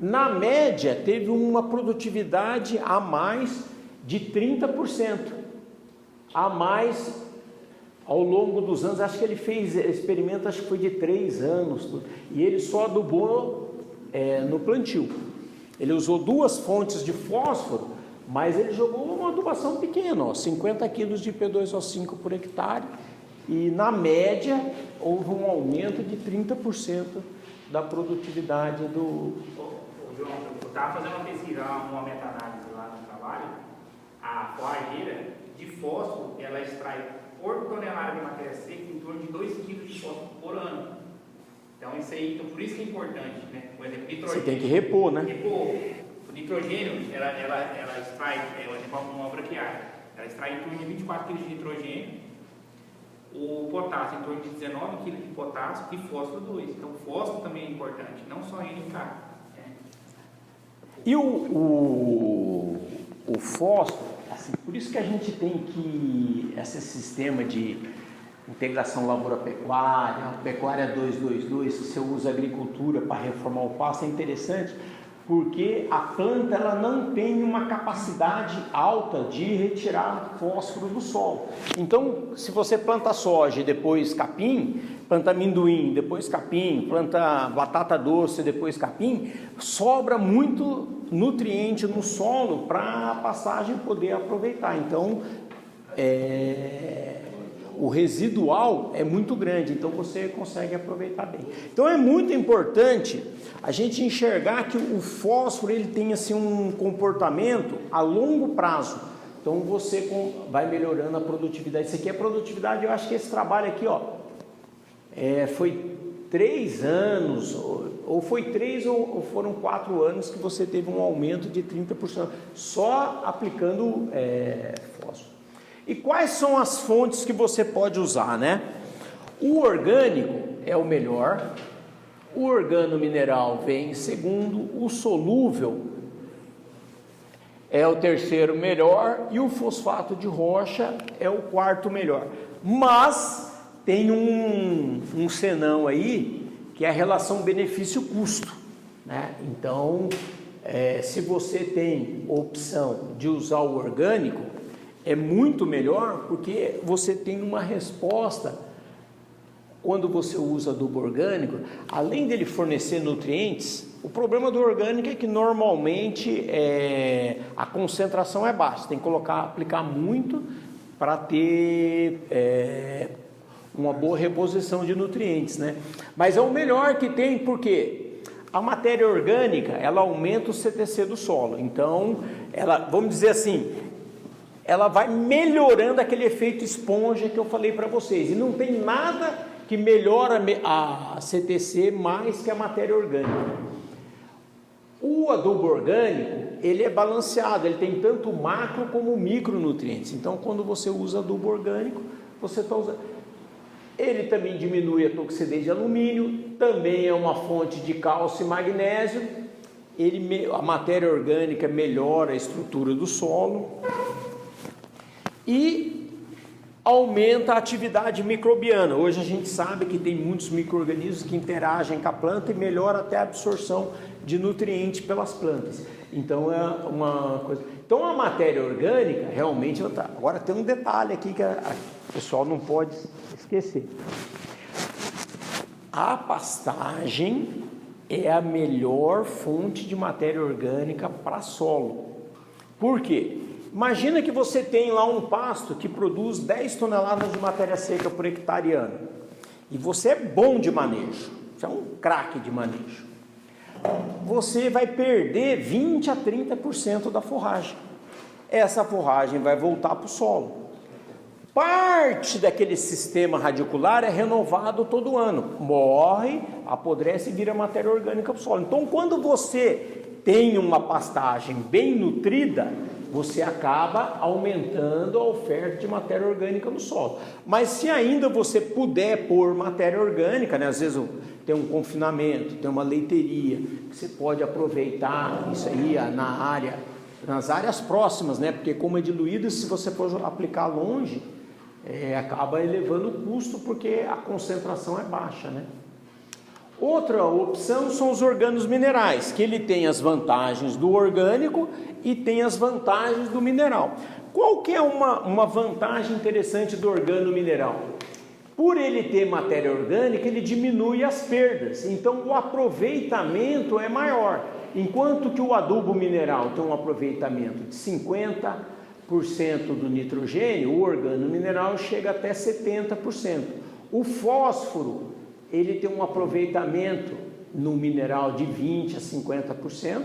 Speaker 1: Na média, teve uma produtividade a mais de 30%, a mais ao longo dos anos. Acho que ele fez experimento, acho que foi de 3 anos, e ele só adubou no plantio. Ele usou 2 fontes de fósforo, mas ele jogou uma adubação pequena, ó, 50 quilos de P2O5 por hectare, e na média houve um aumento de 30% da produtividade do...
Speaker 5: João, eu estava fazendo uma pesquisa, uma meta-análise lá no trabalho. A forrageira de fósforo, ela extrai por tonelada de matéria seca em torno de 2 kg de fósforo por ano. Então isso aí, então, por isso que é importante, né? Por exemplo, nitrogênio.
Speaker 1: Você tem que repor, né?
Speaker 5: Repor. O nitrogênio, ela extrai, uma braquiária, ela extrai em torno de 24 kg de nitrogênio. O potássio em torno de 19 kg de potássio e fósforo 2. Então o fósforo também é importante, não só NK.
Speaker 1: E o fósforo, assim, por isso que a gente tem esse sistema de integração lavoura-pecuária, pecuária 222, se você usa agricultura para reformar o pasto, é interessante, porque a planta ela não tem uma capacidade alta de retirar fósforo do solo. Então, se você planta soja e depois capim, planta amendoim, depois capim, planta batata doce, depois capim, sobra muito nutriente no solo para a pastagem poder aproveitar. Então, o residual é muito grande, então você consegue aproveitar bem. Então é muito importante a gente enxergar que o fósforo ele tem assim um comportamento a longo prazo. Então você vai melhorando a produtividade. Isso aqui é produtividade, eu acho que esse trabalho aqui, ó, foi 3 anos, ou foi 3 ou foram 4 anos que você teve um aumento de 30%, só aplicando fósforo. E quais são as fontes que você pode usar, né? O orgânico é o melhor, o organomineral vem em segundo, o solúvel é o terceiro melhor e o fosfato de rocha é o quarto melhor. Mas tem um senão aí, que é a relação benefício-custo, né? Então, se você tem opção de usar o orgânico, é muito melhor, porque você tem uma resposta. Quando você usa adubo orgânico, além dele fornecer nutrientes, o problema do orgânico é que normalmente a concentração é baixa, você tem que aplicar muito para ter uma boa reposição de nutrientes, né? Mas é o melhor que tem, porque a matéria orgânica, ela aumenta o CTC do solo, então, vamos dizer assim, ela vai melhorando aquele efeito esponja que eu falei para vocês, e não tem nada que melhora a CTC mais que a matéria orgânica. O adubo orgânico, ele é balanceado, ele tem tanto macro como micronutrientes, então quando você usa adubo orgânico, você está usando... Ele também diminui a toxidez de alumínio, também é uma fonte de cálcio e magnésio, a matéria orgânica melhora a estrutura do solo, e aumenta a atividade microbiana. Hoje a gente sabe que tem muitos micro-organismos que interagem com a planta e melhora até a absorção de nutrientes pelas plantas. Então é uma coisa. Então a matéria orgânica realmente ela tá. Agora tem um detalhe aqui que o pessoal não pode esquecer. A pastagem é a melhor fonte de matéria orgânica para solo. Por quê? Imagina que você tem lá um pasto que produz 10 toneladas de matéria seca por hectare ano. E você é bom de manejo. Você é um craque de manejo. Você vai perder 20 a 30% da forragem. Essa forragem vai voltar para o solo. Parte daquele sistema radicular é renovado todo ano. Morre, apodrece e vira matéria orgânica para o solo. Então, quando você tem uma pastagem bem nutrida, você acaba aumentando a oferta de matéria orgânica no solo. Mas se ainda você puder pôr matéria orgânica, né? Às vezes tem um confinamento, tem uma leiteria, que você pode aproveitar isso aí nas áreas próximas, né? Porque como é diluído, se você for aplicar longe, acaba elevando o custo, porque a concentração é baixa, né? Outra opção são os organos minerais, que ele tem as vantagens do orgânico e tem as vantagens do mineral. Qual que é uma vantagem interessante do organo mineral? Por ele ter matéria orgânica, ele diminui as perdas, então o aproveitamento é maior. Enquanto que o adubo mineral tem um aproveitamento de 50% do nitrogênio, o organo mineral chega até 70%. O fósforo, ele tem um aproveitamento no mineral de 20% a 50%,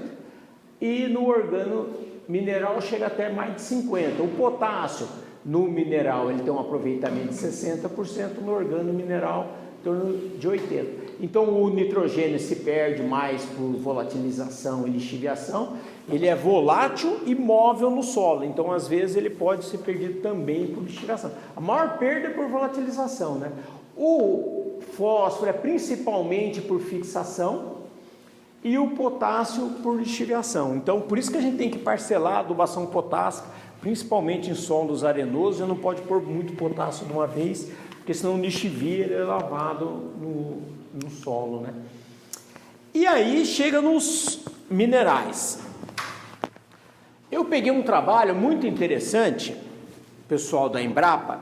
Speaker 1: e no organo mineral chega até mais de 50%. O potássio, no mineral, ele tem um aproveitamento de 60%, no organo mineral, em torno de 80%. Então, o nitrogênio se perde mais por volatilização e lixiviação, ele é volátil e móvel no solo, então, às vezes, ele pode ser perdido também por lixiviação. A maior perda é por volatilização, né? O fósforo é principalmente por fixação e o potássio por lixiviação. Então, por isso que a gente tem que parcelar a adubação potássica, principalmente em solos arenosos. Você não pode pôr muito potássio de uma vez, porque senão o lixivia ele é lavado no solo, né? E aí chega nos minerais. Eu peguei um trabalho muito interessante, pessoal da Embrapa,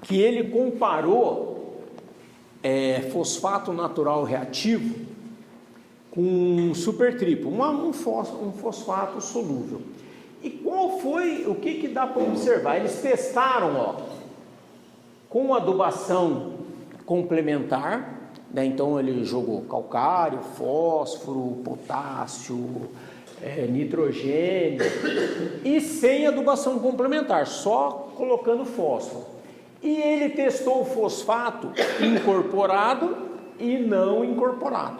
Speaker 1: que ele comparou fosfato natural reativo com supertriplo, um fosfato solúvel. E qual foi, o que dá para observar? Eles testaram, com adubação complementar, né? Então ele jogou calcário, fósforo, potássio, nitrogênio, e sem adubação complementar, só colocando fósforo. E ele testou o fosfato incorporado e não incorporado,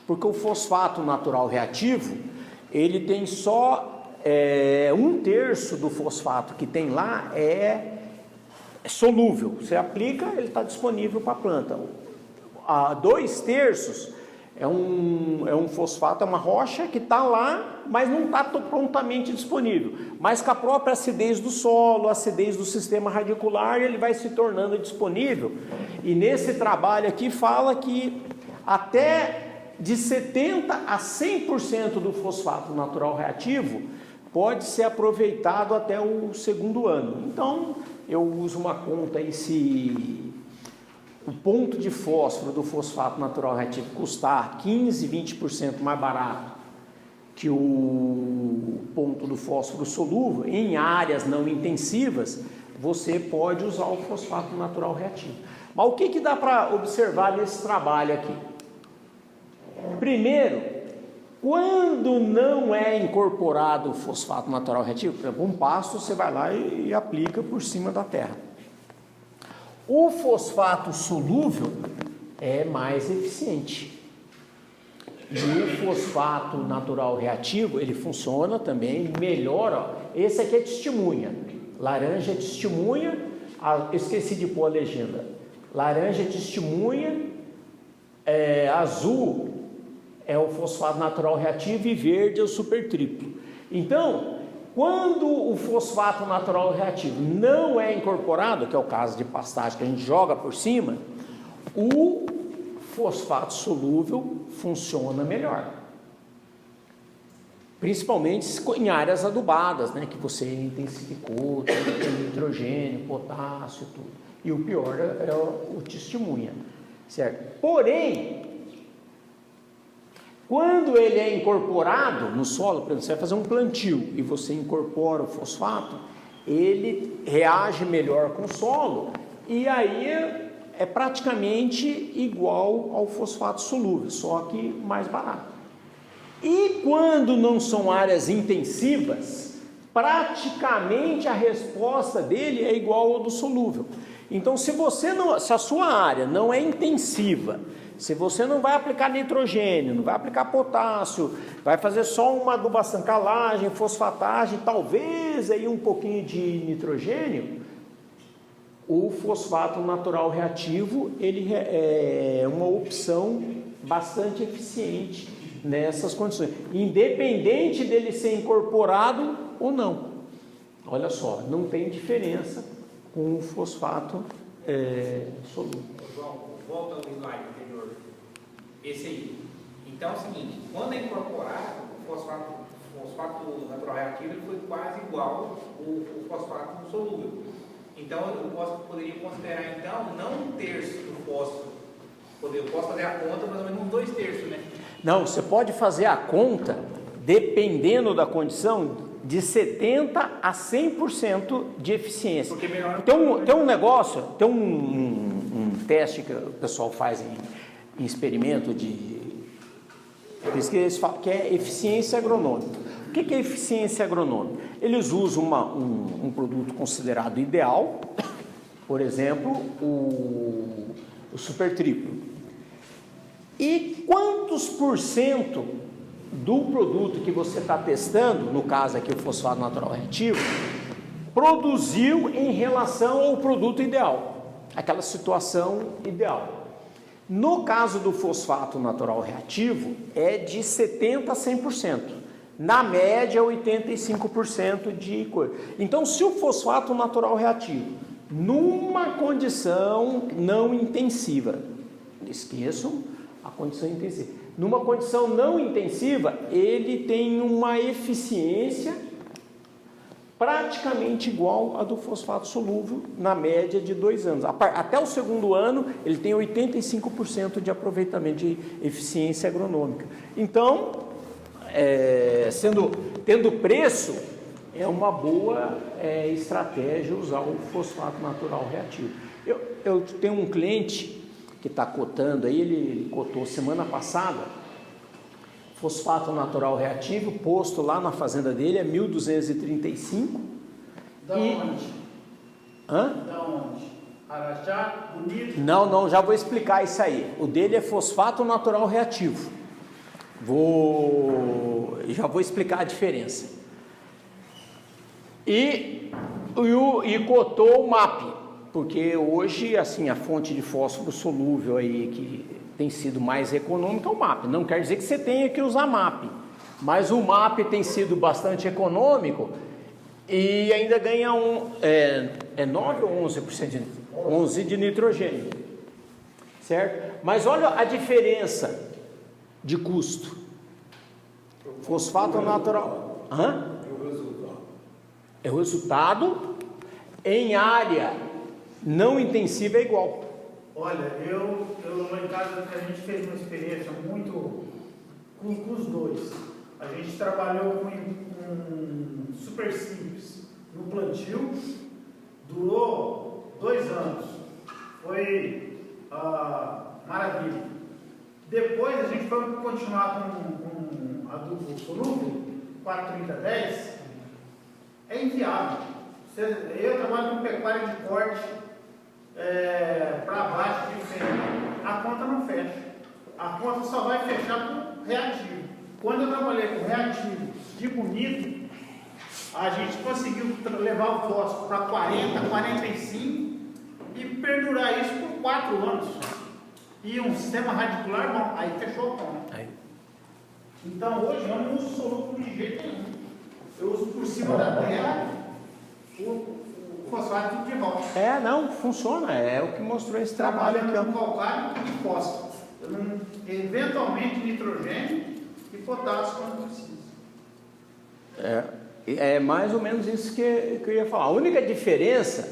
Speaker 1: porque o fosfato natural reativo, ele tem só 1/3 do fosfato que tem lá é solúvel. Você aplica, ele está disponível para a planta. 2/3 é um fosfato, é uma rocha que está lá, mas não está prontamente disponível. Mas com a própria acidez do solo, a acidez do sistema radicular, ele vai se tornando disponível. E nesse trabalho aqui fala que até de 70% a 100% do fosfato natural reativo pode ser aproveitado até o 2º ano. Então, eu uso uma conta aí, se o ponto de fósforo do fosfato natural reativo custar 15%, 20% mais barato que o ponto do fósforo solúvel, em áreas não intensivas, você pode usar o fosfato natural reativo. Mas o que dá para observar nesse trabalho aqui? Primeiro, quando não é incorporado o fosfato natural reativo, por exemplo, um pasto, você vai lá e aplica por cima da terra. O fosfato solúvel é mais eficiente. E o fosfato natural reativo, ele funciona também melhor. Esse aqui é testemunha. Laranja é testemunha. Esqueci de pôr a legenda. Laranja é testemunha. Azul é o fosfato natural reativo e verde é o supertriplo. Então, quando o fosfato natural reativo não é incorporado, que é o caso de pastagem que a gente joga por cima, o fosfato solúvel funciona melhor. Principalmente em áreas adubadas, né, que você intensificou, tem nitrogênio, potássio, tudo. E o pior é o testemunha. certo? Porém, quando ele é incorporado no solo, por exemplo, você vai fazer um plantio e você incorpora o fosfato, ele reage melhor com o solo e aí é praticamente igual ao fosfato solúvel, só que mais barato. E quando não são áreas intensivas, praticamente a resposta dele é igual ao do solúvel. Então, se a sua área não é intensiva, se você não vai aplicar nitrogênio, não vai aplicar potássio, vai fazer só uma adubação, calagem, fosfatagem, talvez aí um pouquinho de nitrogênio, o fosfato natural reativo ele é uma opção bastante eficiente nessas condições, independente dele ser incorporado ou não. Olha só, não tem diferença com o fosfato solúvel.
Speaker 5: João, volta ao slide anterior. Esse aí. Então é o seguinte, quando é incorporado, o fosfato natural reativo ele foi quase igual ao fosfato solúvel. Então eu poderia considerar então não 1/3 do fósforo. Eu posso fazer a conta mais ou menos uns 2/3, né?
Speaker 1: Não, você pode fazer a conta, dependendo da condição, de 70% a 100% de eficiência.
Speaker 5: Porque melhor...
Speaker 1: Tem um negócio, tem um teste que o pessoal faz em experimento de pesquisa, eles falam que é eficiência agronômica. O que é eficiência agronômica? Eles usam um produto considerado ideal, por exemplo, o super triplo. E quantos por cento do produto que você está testando, no caso aqui o fosfato natural reativo, produziu em relação ao produto ideal, aquela situação ideal? No caso do fosfato natural reativo, é de 70% a 100%. Na média, 85% de coisa. Então, se o fosfato natural reativo, numa condição não intensiva, esqueçam a condição intensiva. Numa condição não intensiva, ele tem uma eficiência praticamente igual à do fosfato solúvel na média de 2 anos. Até o segundo ano, ele tem 85% de aproveitamento de eficiência agronômica. Então, tendo preço, é uma boa estratégia usar o fosfato natural reativo. Eu tenho um cliente que está cotando aí, ele cotou semana passada, fosfato natural reativo, posto lá na fazenda dele, é 1.235.
Speaker 7: Da onde?
Speaker 1: Hã?
Speaker 7: Da onde? Araxá, Bonito?
Speaker 1: Não, já vou explicar isso aí. O dele é fosfato natural reativo. Já vou explicar a diferença. E cotou o MAP, porque hoje, assim, a fonte de fósforo solúvel aí que tem sido mais econômica é o MAP. Não quer dizer que você tenha que usar MAP, mas o MAP tem sido bastante econômico e ainda ganha 9 ou 11% de nitrogênio, certo? Mas olha a diferença de custo. Fosfato natural. É o resultado em área não intensiva é igual.
Speaker 7: Olha, eu lá em casa a gente fez uma experiência muito com os dois. A gente trabalhou com super simples no plantio, durou 2 anos. Foi maravilha. Depois a gente foi continuar com adubo solúvel, 430-10, é inviável. Eu trabalho com pecuária de corte para baixo de fêmea. A conta não fecha. A conta só vai fechar com reativo. Quando eu trabalhei com reativo de Bonito, a gente conseguiu levar o fósforo para 40, 45 e perdurar isso por 4 anos. E um sistema radicular bom, aí fechou a conta. Então hoje eu não uso solúvel de jeito nenhum. Eu uso por cima da terra o fosfato de volta.
Speaker 1: Não, funciona, é o que mostrou esse trabalho aqui.
Speaker 7: Trabalhando com calcário e fósforo. Eventualmente nitrogênio e potássio quando precisa.
Speaker 1: É mais ou menos isso que eu ia falar. A única diferença...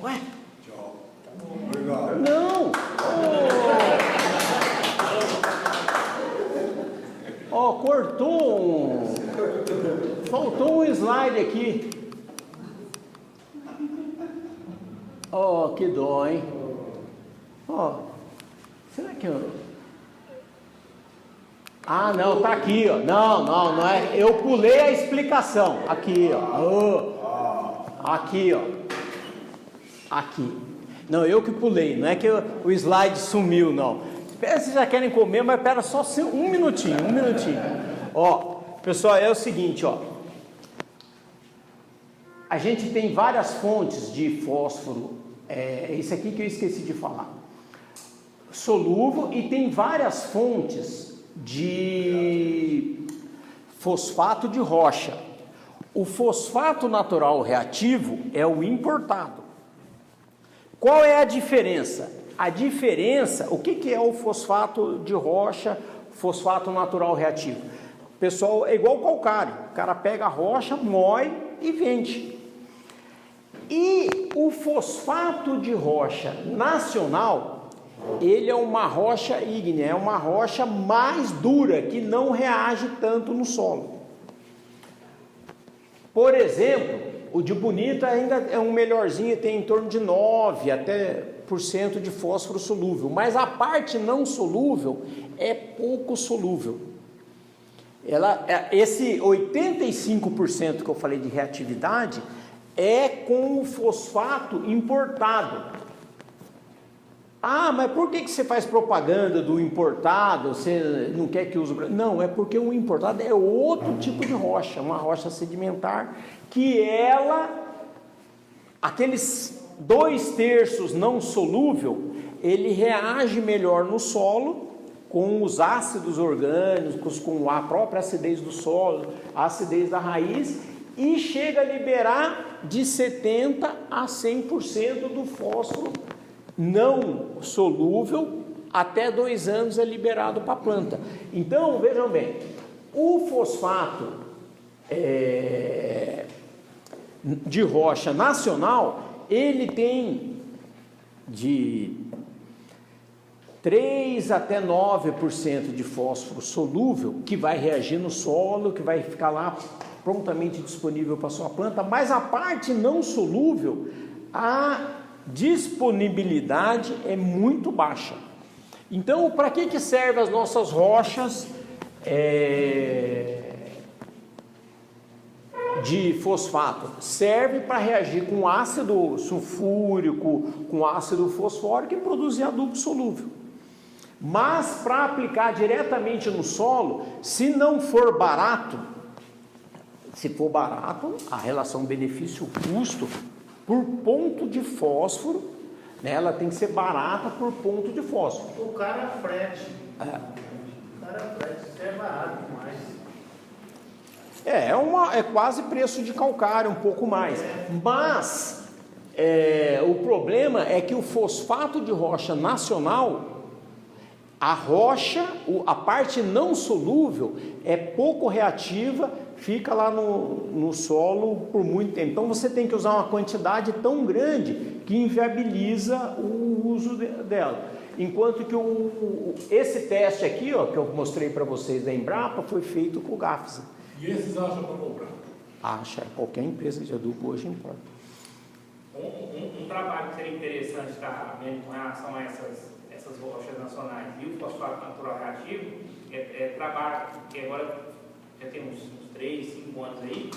Speaker 1: Ué?
Speaker 6: Tchau. Obrigado.
Speaker 1: Não! Faltou um slide aqui. Oh, que dó, hein? Ó, será que eu... Ah, não, tá aqui, ó. Não é. Eu pulei a explicação. Aqui, ó. Aqui, ó. Aqui. Não, eu que pulei. Não é que o slide sumiu, não. Vocês já querem comer, mas espera só um minutinho. Ó, pessoal, é o seguinte, ó. A gente tem várias fontes de fósforo. Isso aqui que eu esqueci de falar. Solúvel, e tem várias fontes de fosfato de rocha. O fosfato natural reativo é o importado. Qual é a diferença? A diferença, o que é o fosfato de rocha, fosfato natural reativo? Pessoal, é igual calcário. O cara pega a rocha, moe e vende. E o fosfato de rocha nacional, ele é uma rocha ígnea, é uma rocha mais dura, que não reage tanto no solo. Por exemplo, o de Bonito ainda é um melhorzinho, tem em torno de 9% de fósforo solúvel, mas a parte não solúvel é pouco solúvel. Esse 85% que eu falei de reatividade é com o fosfato importado. Ah, mas por que você faz propaganda do importado? Você não quer que use... Não, é porque o importado é outro tipo de rocha, uma rocha sedimentar, que aqueles 2/3 não solúvel, ele reage melhor no solo, com os ácidos orgânicos, com a própria acidez do solo, a acidez da raiz, e chega a liberar de 70% a 100% do fósforo não solúvel. Até 2 anos é liberado para a planta. Então, vejam bem, o fosfato de rocha nacional, ele tem de 3 até 9% de fósforo solúvel, que vai reagir no solo, que vai ficar lá prontamente disponível para a sua planta, mas a parte não solúvel, a disponibilidade é muito baixa. Então, para que servem as nossas rochas de fosfato? Serve para reagir com ácido sulfúrico, com ácido fosfórico e produzir adubo solúvel. Mas para aplicar diretamente no solo, se não for barato, se for barato, a relação benefício-custo por ponto de fósforo, né, ela tem que ser barata por ponto de fósforo.
Speaker 7: O cara frete. O cara frete, isso é barato demais.
Speaker 1: É quase preço de calcário, um pouco mais. Mas o problema é que o fosfato de rocha nacional, a rocha, a parte não solúvel, é pouco reativa, fica lá no solo por muito tempo. Então você tem que usar uma quantidade tão grande que inviabiliza o uso dela. Enquanto que esse teste aqui, ó, que eu mostrei para vocês da Embrapa, foi feito com o GAFSA.
Speaker 6: E esses acham para comprar?
Speaker 1: Acha, qualquer empresa de adubo hoje importa.
Speaker 5: Um trabalho que seria interessante estar vendo com relação a essas rochas nacionais e o fosfato natural reativo trabalho que agora já tem uns 3, 5 anos aí,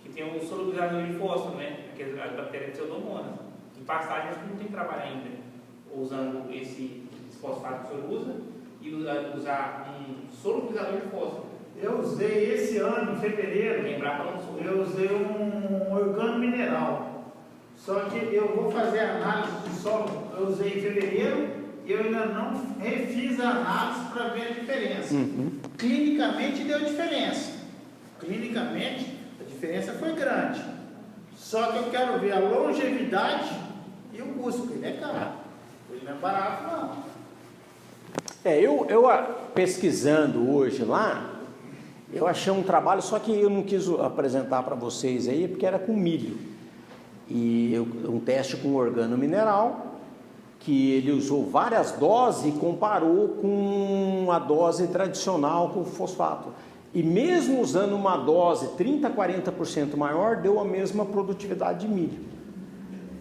Speaker 5: que tem um solubilizador de fósforo, né? Que é a bactéria Pseudomonas. Em passagem, acho que não tem trabalho ainda usando esse fosfato que o senhor usa e usar um solubilizador de fósforo.
Speaker 7: Eu usei esse ano, em fevereiro, eu usei um organo mineral. Só que eu vou fazer a análise de solo, eu usei em fevereiro e eu ainda não refiz a análise para ver a diferença. Clinicamente deu diferença. Clinicamente a diferença foi grande. Só que eu quero ver a longevidade e o custo, porque ele é caro. Ele não é barato, não.
Speaker 1: Eu pesquisando hoje lá, eu achei um trabalho, só que eu não quis apresentar para vocês aí, porque era com milho. E um teste com organo mineral, que ele usou várias doses e comparou com a dose tradicional com fosfato. E mesmo usando uma dose 30%, 40% maior, deu a mesma produtividade de milho.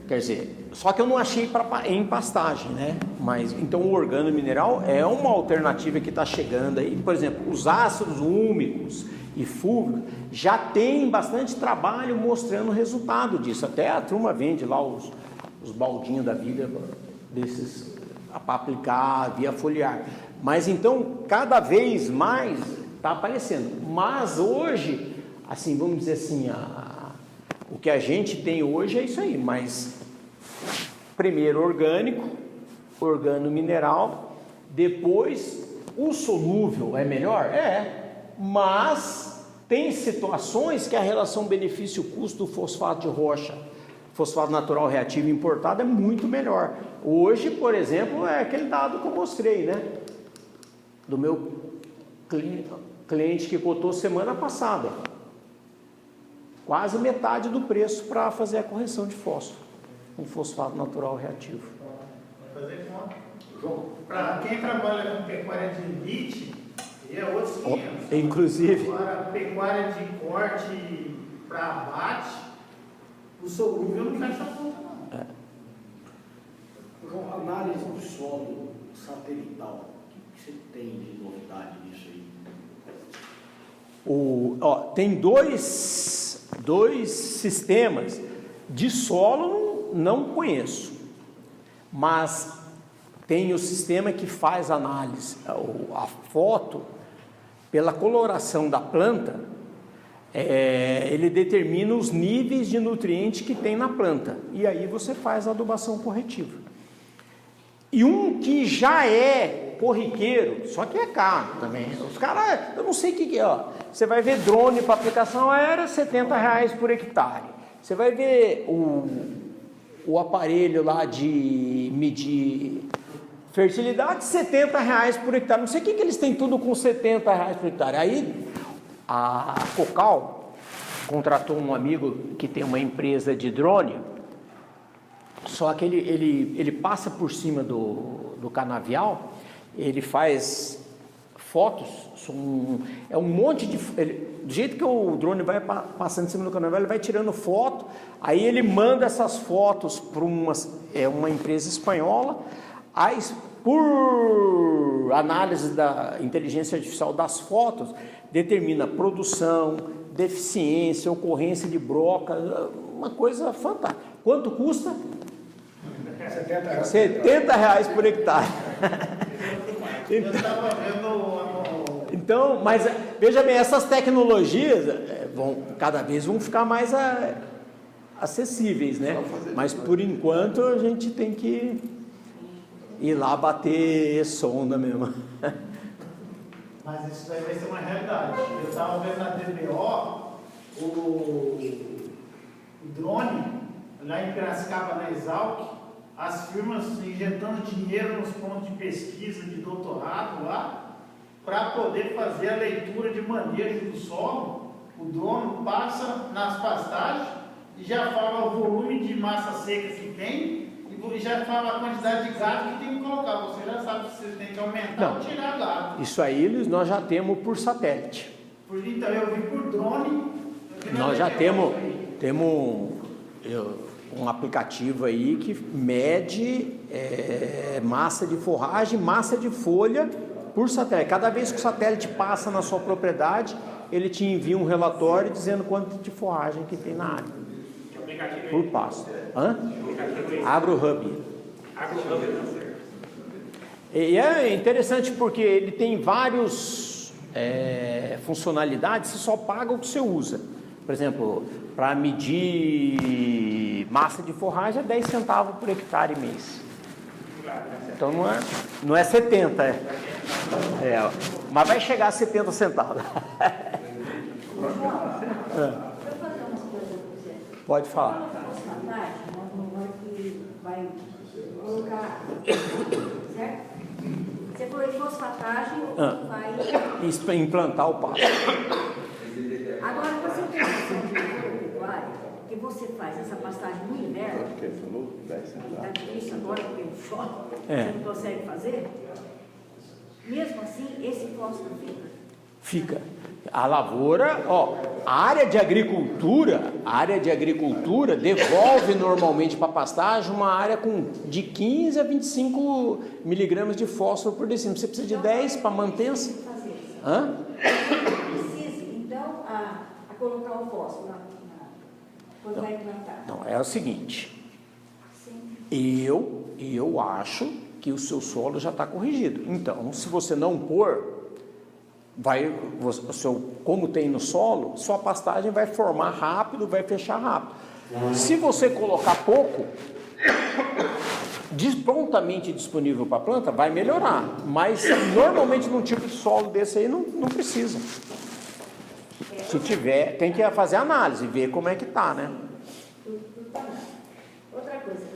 Speaker 1: Quer dizer, só que eu não achei em pastagem, né? Mas então o organo mineral é uma alternativa que está chegando aí. Por exemplo, os ácidos úmicos e fúlvicos já tem bastante trabalho mostrando o resultado disso. Até a turma vende lá os baldinhos da vida desses para aplicar via foliar. Mas então cada vez mais está aparecendo. Mas hoje, assim, vamos dizer assim, o que a gente tem hoje é isso aí, mas primeiro orgânico, organo mineral, depois o solúvel é melhor? É, mas tem situações que a relação benefício-custo do fosfato de rocha, fosfato natural reativo importado é muito melhor. Hoje, por exemplo, é aquele dado que eu mostrei, né? Do meu cliente que cotou semana passada. Quase metade do preço para fazer a correção de fósforo, com fosfato natural reativo.
Speaker 7: Vai fazer conta. Para quem trabalha com pecuária de elite, é outros 500.
Speaker 1: Inclusive.
Speaker 7: Para pecuária de corte para abate, o solúvel não fecha a conta, não.
Speaker 8: João, análise do solo satelital, o que você tem de novidade nisso aí?
Speaker 1: Tem dois sistemas de solo, não conheço, mas tem o sistema que faz análise, a foto pela coloração da planta, ele determina os níveis de nutrientes que tem na planta, e aí você faz a adubação corretiva. E um que já é corriqueiro, só que é caro também. Os caras, eu não sei o que é, ó. Você vai ver drone para aplicação aérea, R$70 por hectare. Você vai ver o aparelho lá de medir fertilidade, R$70 por hectare. Não sei o que eles têm tudo com R$70 por hectare. Aí a Cocal contratou um amigo que tem uma empresa de drone. Só que ele passa por cima do canavial, ele faz fotos, é um monte de... do jeito que o drone vai passando em cima do canavial, ele vai tirando foto, aí ele manda essas fotos para uma empresa espanhola, aí por análise da inteligência artificial das fotos, determina produção, deficiência, ocorrência de broca, uma coisa fantástica. Quanto custa? R$70 por hectare.
Speaker 7: Eu estava vendo.
Speaker 1: Então, mas veja bem, essas tecnologias cada vez vão ficar mais acessíveis, né? Mas por enquanto a gente tem que ir lá bater sonda mesmo.
Speaker 7: Mas isso daí vai ser uma realidade. Eu estava vendo na DBO o drone lá em Piracicaba, na Exalc, as firmas injetando dinheiro nos pontos de pesquisa, de doutorado lá, para poder fazer a leitura de manejo do solo. O drone passa nas pastagens e já fala o volume de massa seca que tem e já fala a quantidade de gado que tem que colocar. Você já sabe se você tem que aumentar ou tirar gado.
Speaker 1: Isso aí nós já temos por satélite.
Speaker 7: Então eu vi por drone.
Speaker 1: Nós já temos um aplicativo aí que mede massa de forragem, massa de folha por satélite. Cada vez que o satélite passa na sua propriedade, ele te envia um relatório dizendo quanto de forragem que tem na área. Por passo. AgroHub. E é interessante porque ele tem várias funcionalidades, você só paga o que você usa. Por exemplo, para medir massa de forragem é 10 centavos por hectare mês. Então não é 70, mas vai chegar a 70 centavos. Pode falar.
Speaker 9: Vai colocar, certo? Você falou de fosfatagem, vai
Speaker 1: implantar o pasto.
Speaker 9: Agora você tem noção de pecuária que você faz essa pastagem no inverno. Está difícil agora porque chove, você não consegue fazer. Mesmo assim, esse fósforo fica.
Speaker 1: A lavoura, ó, a área de agricultura devolve normalmente para a pastagem uma área com de 15 a 25 miligramas de fósforo por decímetro. Você precisa de 10 para manter-se? Hã?
Speaker 9: Precisa, então, a colocar o fósforo quando vai implantar.
Speaker 1: Não, é o seguinte.
Speaker 9: Sim.
Speaker 1: Eu acho que o seu solo já está corrigido. Então, se você não pôr, como tem no solo, sua pastagem vai formar rápido, vai fechar rápido. Se você colocar pouco, prontamente disponível para a planta, vai melhorar. Mas normalmente num tipo de solo desse aí não precisa. Se tiver, tem que fazer análise, ver como é que está, né?
Speaker 9: Outra coisa,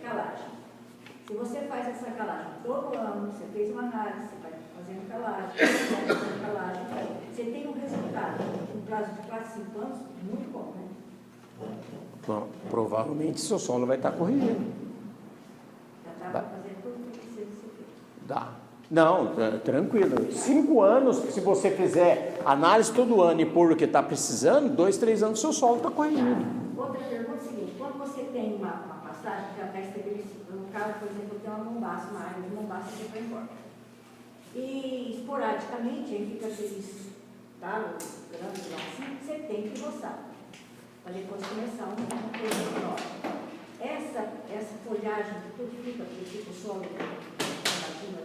Speaker 9: calagem. Se você faz essa calagem todo ano, você fez uma análise, você vai fazendo calagem, você tem um resultado, um prazo de 4, 5 anos, muito bom, né?
Speaker 1: Bom, provavelmente seu solo vai estar corrigido.
Speaker 9: Já está fazendo tudo o que precisa ser feito.
Speaker 1: Dá. Não, tranquilo. 5 anos, se você fizer análise todo ano e pôr o que está precisando, 2, 3 anos seu solo está corrigido.
Speaker 9: Outra pergunta é a seguinte, quando você tem uma pastagem que já está estabelecida, no caso, por exemplo, tem uma mombaça, uma área de mombaça que vai embora. E esporadicamente, aí fica aqueles talos grandes lá assim, você tem que roçar, para depois começar uma coisa nova. Essa folhagem que tudo fica, porque fica o solo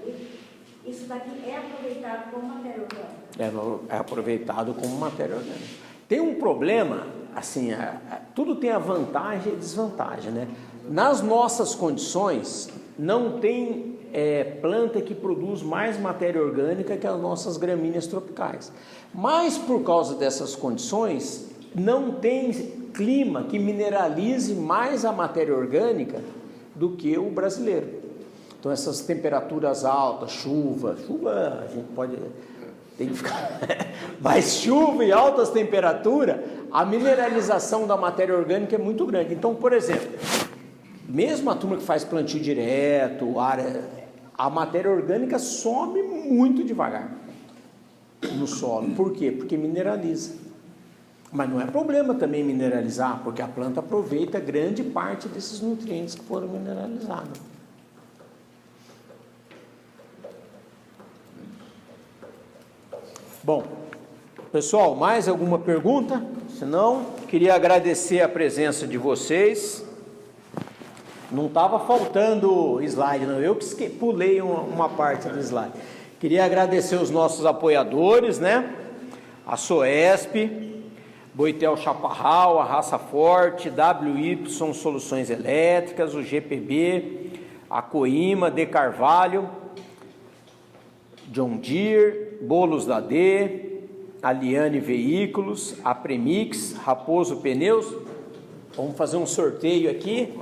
Speaker 9: ali, isso daqui é aproveitado como matéria orgânica.
Speaker 1: É aproveitado como matéria orgânica. Tem um problema, assim, tudo tem a vantagem e desvantagem, né? Nas nossas condições, não tem planta que produz mais matéria orgânica que as nossas gramíneas tropicais. Mas por causa dessas condições, não tem clima que mineralize mais a matéria orgânica do que o brasileiro. Então essas temperaturas altas, chuva a gente tem que ficar, mas chuva e altas temperaturas, a mineralização da matéria orgânica é muito grande. Então, por exemplo, mesmo a turma que faz plantio direto, a matéria orgânica some muito devagar no solo. Por quê? Porque mineraliza. Mas não é problema também mineralizar, porque a planta aproveita grande parte desses nutrientes que foram mineralizados. Bom, pessoal, mais alguma pergunta? Se não, queria agradecer a presença de vocês. Não estava faltando slide, não. Eu que pulei uma parte do slide. Queria agradecer os nossos apoiadores, né? A SOESP, Boitel Chaparral, a Raça Forte, WY Soluções Elétricas, o GPB, a Coima, De Carvalho, John Deere, Bolos da D, Aliane Veículos, a Premix, Raposo Pneus. Vamos fazer um sorteio aqui.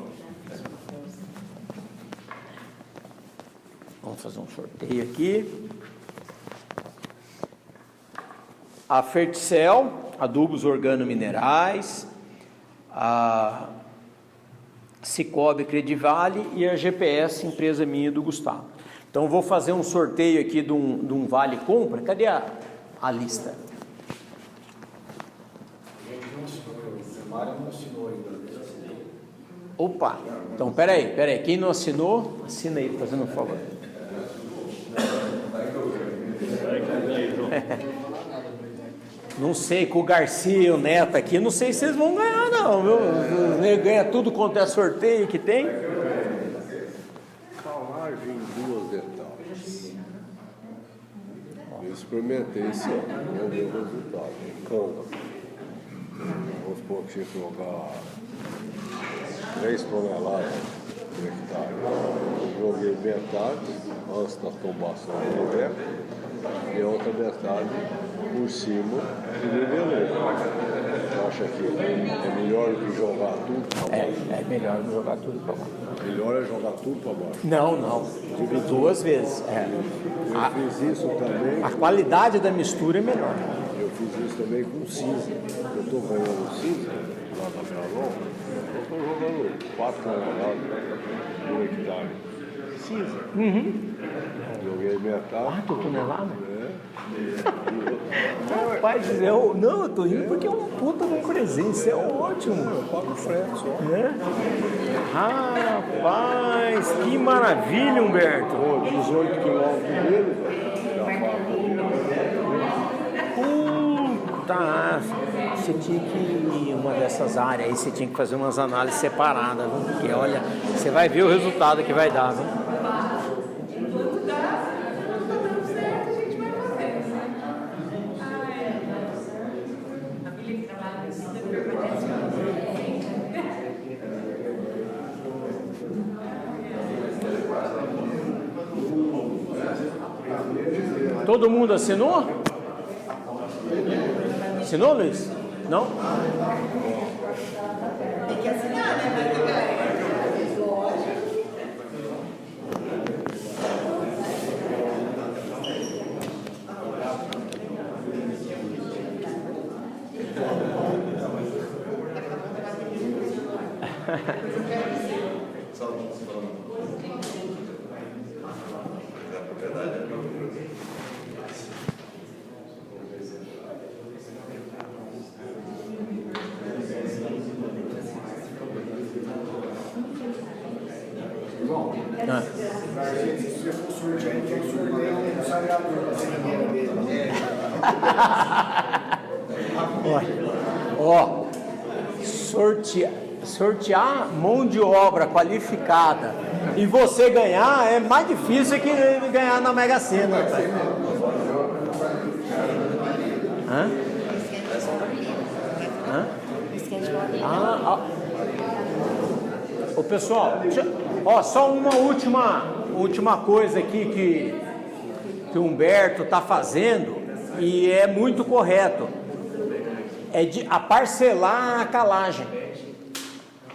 Speaker 1: A Ferticel, Adubos Organominerais, a Cicobi Credivale e a GPS, empresa minha e do Gustavo. Então, vou fazer um sorteio aqui de um vale compra. Cadê a lista?
Speaker 8: O Mário não assinou ainda.
Speaker 1: Opa! Então, peraí. Quem não assinou, assina aí, fazendo um favor. Não sei, com o Garcia e o Neto aqui, não sei se vocês vão ganhar, não, viu? Ganha tudo quanto é sorteio que tem.
Speaker 2: Calagem em 2 etapas. Eu experimentei esse ano, não deu resultado. Canga. Vamos supor que tinha que jogar 3 toneladas por hectare. Eu joguei metade antes da tombação do boneco e a outra metade por cima e nivelei. Você acha que é melhor do que jogar tudo para baixo?
Speaker 1: É melhor do que jogar tudo para baixo.
Speaker 2: Melhor é jogar tudo para baixo.
Speaker 1: Não. Dividir 2 vezes.
Speaker 2: Eu fiz isso também.
Speaker 1: A qualidade da mistura é melhor.
Speaker 2: Eu fiz isso também com cinza. Eu estou ganhando cinza lá na Bralon. Eu estou jogando 4 toneladas por hectare.
Speaker 1: precisa. Uhum.
Speaker 2: Joguei metade.
Speaker 1: 4 toneladas? Rapaz, eu tô indo porque é um puta de um presente, isso é ótimo.
Speaker 2: Eu pago frete só.
Speaker 1: Rapaz, que maravilha, Humberto.
Speaker 2: 18 quilômetros dele, já
Speaker 1: Puta, você tinha que ir em uma dessas áreas aí, você tinha que fazer umas análises separadas, viu? Porque olha, você vai ver o resultado que vai dar, viu? Todo mundo assinou? Assinou, Luiz? Não?
Speaker 3: Tem que assinar, né?
Speaker 1: Ó, sortear mão de obra qualificada e você ganhar é mais difícil que ganhar na Mega Sena. Hã? Ô pessoal, só uma última coisa aqui que o Humberto está fazendo e é muito correto. É a parcelar a calagem.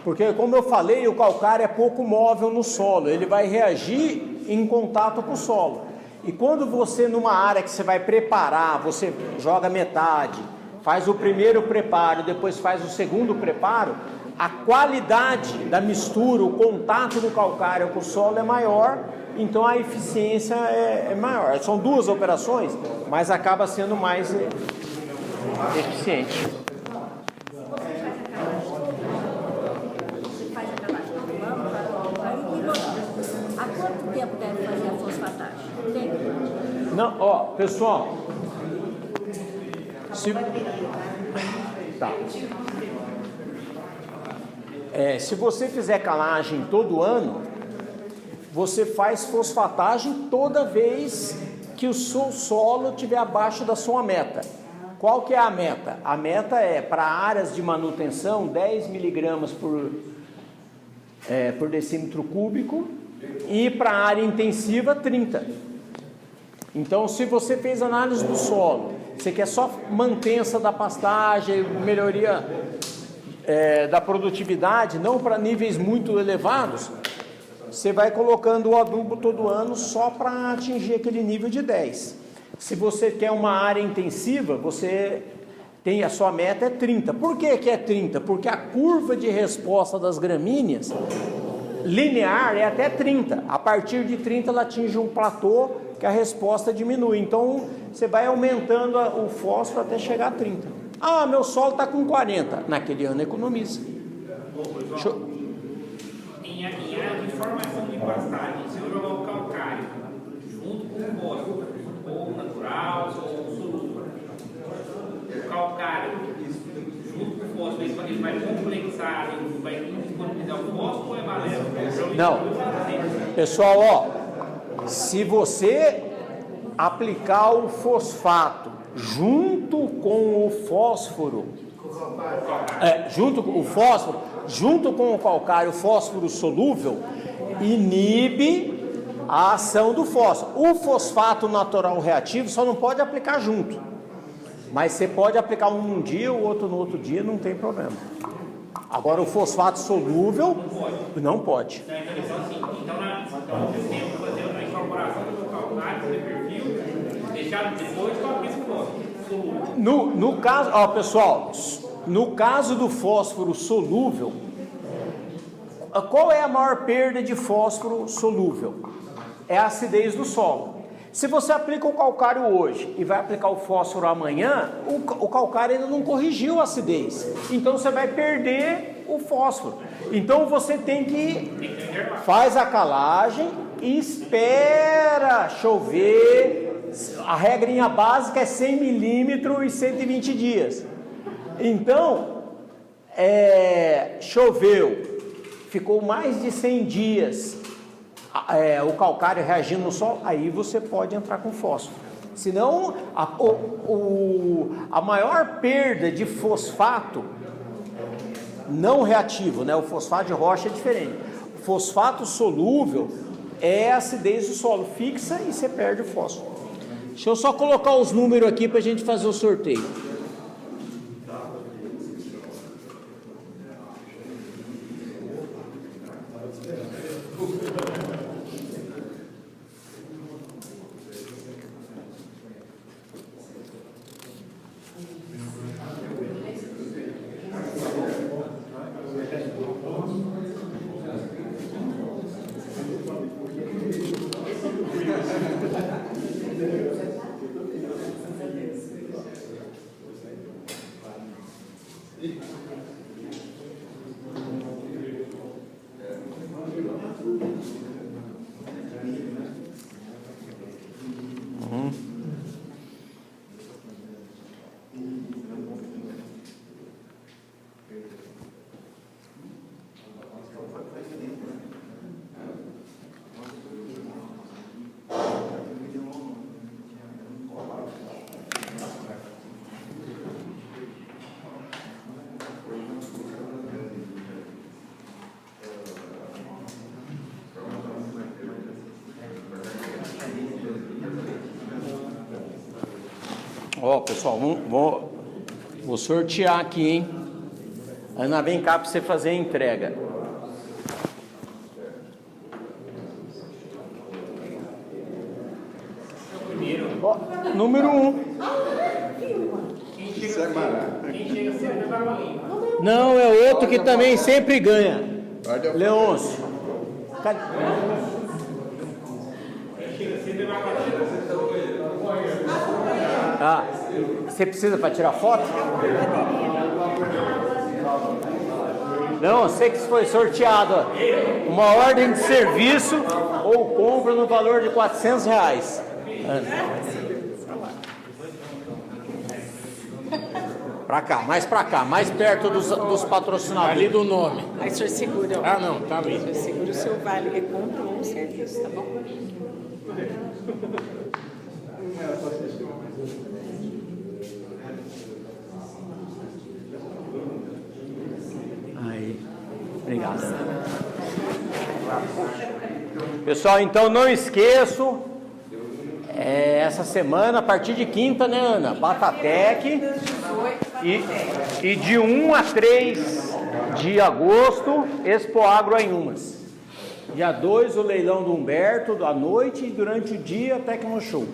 Speaker 1: Porque, como eu falei, o calcário é pouco móvel no solo, ele vai reagir em contato com o solo. E quando você, numa área que você vai preparar, você joga metade, faz o primeiro preparo, depois faz o segundo preparo, a qualidade da mistura, o contato do calcário com o solo é maior, então a eficiência é maior. São duas operações, mas acaba sendo mais eficiente.
Speaker 9: Há quanto tempo deve fazer a fosfatagem?
Speaker 1: Não, ó, pessoal. Se você fizer calagem todo ano, você faz fosfatagem toda vez que o seu solo estiver abaixo da sua meta. Qual que é a meta? A meta é, para áreas de manutenção, 10 miligramas por decímetro cúbico, e para área intensiva, 30. Então, se você fez análise do solo, você quer só mantença da pastagem, melhoria da produtividade, não para níveis muito elevados, você vai colocando o adubo todo ano só para atingir aquele nível de 10. Se você quer uma área intensiva, você tem a sua meta é 30. Por que é 30? Porque a curva de resposta das gramíneas linear é até 30. A partir de 30 ela atinge um platô que a resposta diminui. Então você vai aumentando o fósforo até chegar a 30. Ah, meu solo está com 40. Naquele ano economiza.
Speaker 5: Em área de formação de pastagem, se eu jogar o calcário junto com o fósforo, ou natural, ou solúvel, o calcário junto com o fósforo, ele vai complexar, ele vai disponibilizar o fósforo ou é balela?
Speaker 1: Não. Pessoal, ó, se você aplicar o fosfato junto com o fósforo, junto com o calcário, fósforo solúvel, inibe a ação do fósforo. O fosfato natural reativo só não pode aplicar junto, mas você pode aplicar um num dia, o outro no outro dia, não tem problema. Agora o fosfato solúvel não pode.
Speaker 5: Então você tem que fazer uma incorporação do calcário, fazer perfil, deixar depois para aplicar o fósforo solúvel.
Speaker 1: No caso, ó, pessoal, no caso do fósforo solúvel, qual é a maior perda de fósforo solúvel? é a acidez do solo. Se você aplica o calcário hoje e vai aplicar o fósforo amanhã, o calcário ainda não corrigiu a acidez. Então você vai perder o fósforo. Então você tem que faz a calagem e espera chover. A regrinha básica é 100 milímetros e 120 dias. Então, choveu, ficou mais de 100 dias o calcário reagindo no solo, aí você pode entrar com fósforo. Senão, a maior perda de fosfato não reativo, né? O fosfato de rocha é diferente. O fosfato solúvel é a acidez do solo, fixa e você perde o fósforo. Deixa eu só colocar os números aqui para a gente fazer o sorteio. Ó, pessoal, vou sortear aqui, hein? Ana, vem cá para você fazer a entrega. Ó, número 1.
Speaker 5: Quem chega cedo é Barbolinha.
Speaker 1: Não, é outro que também sempre ganha. Leôncio. Cadê? Ah, você precisa para tirar foto? Não, eu sei que foi sorteado uma ordem de serviço ou compra no valor de R$400. Pra cá, mais perto dos patrocinadores.
Speaker 3: Ali do nome. Aí o senhor segura.
Speaker 6: Ah, não, tá bem.
Speaker 3: O senhor segura o seu vale e compra um serviço, tá bom?
Speaker 1: Aí, obrigado. Pessoal, então não esqueço, essa semana, a partir de quinta, né, Ana? Batatec. E de 1 a 3 de agosto, Expo Agro Anhumas. Dia 2, o leilão do Humberto, à noite, e durante o dia, Tecno Show.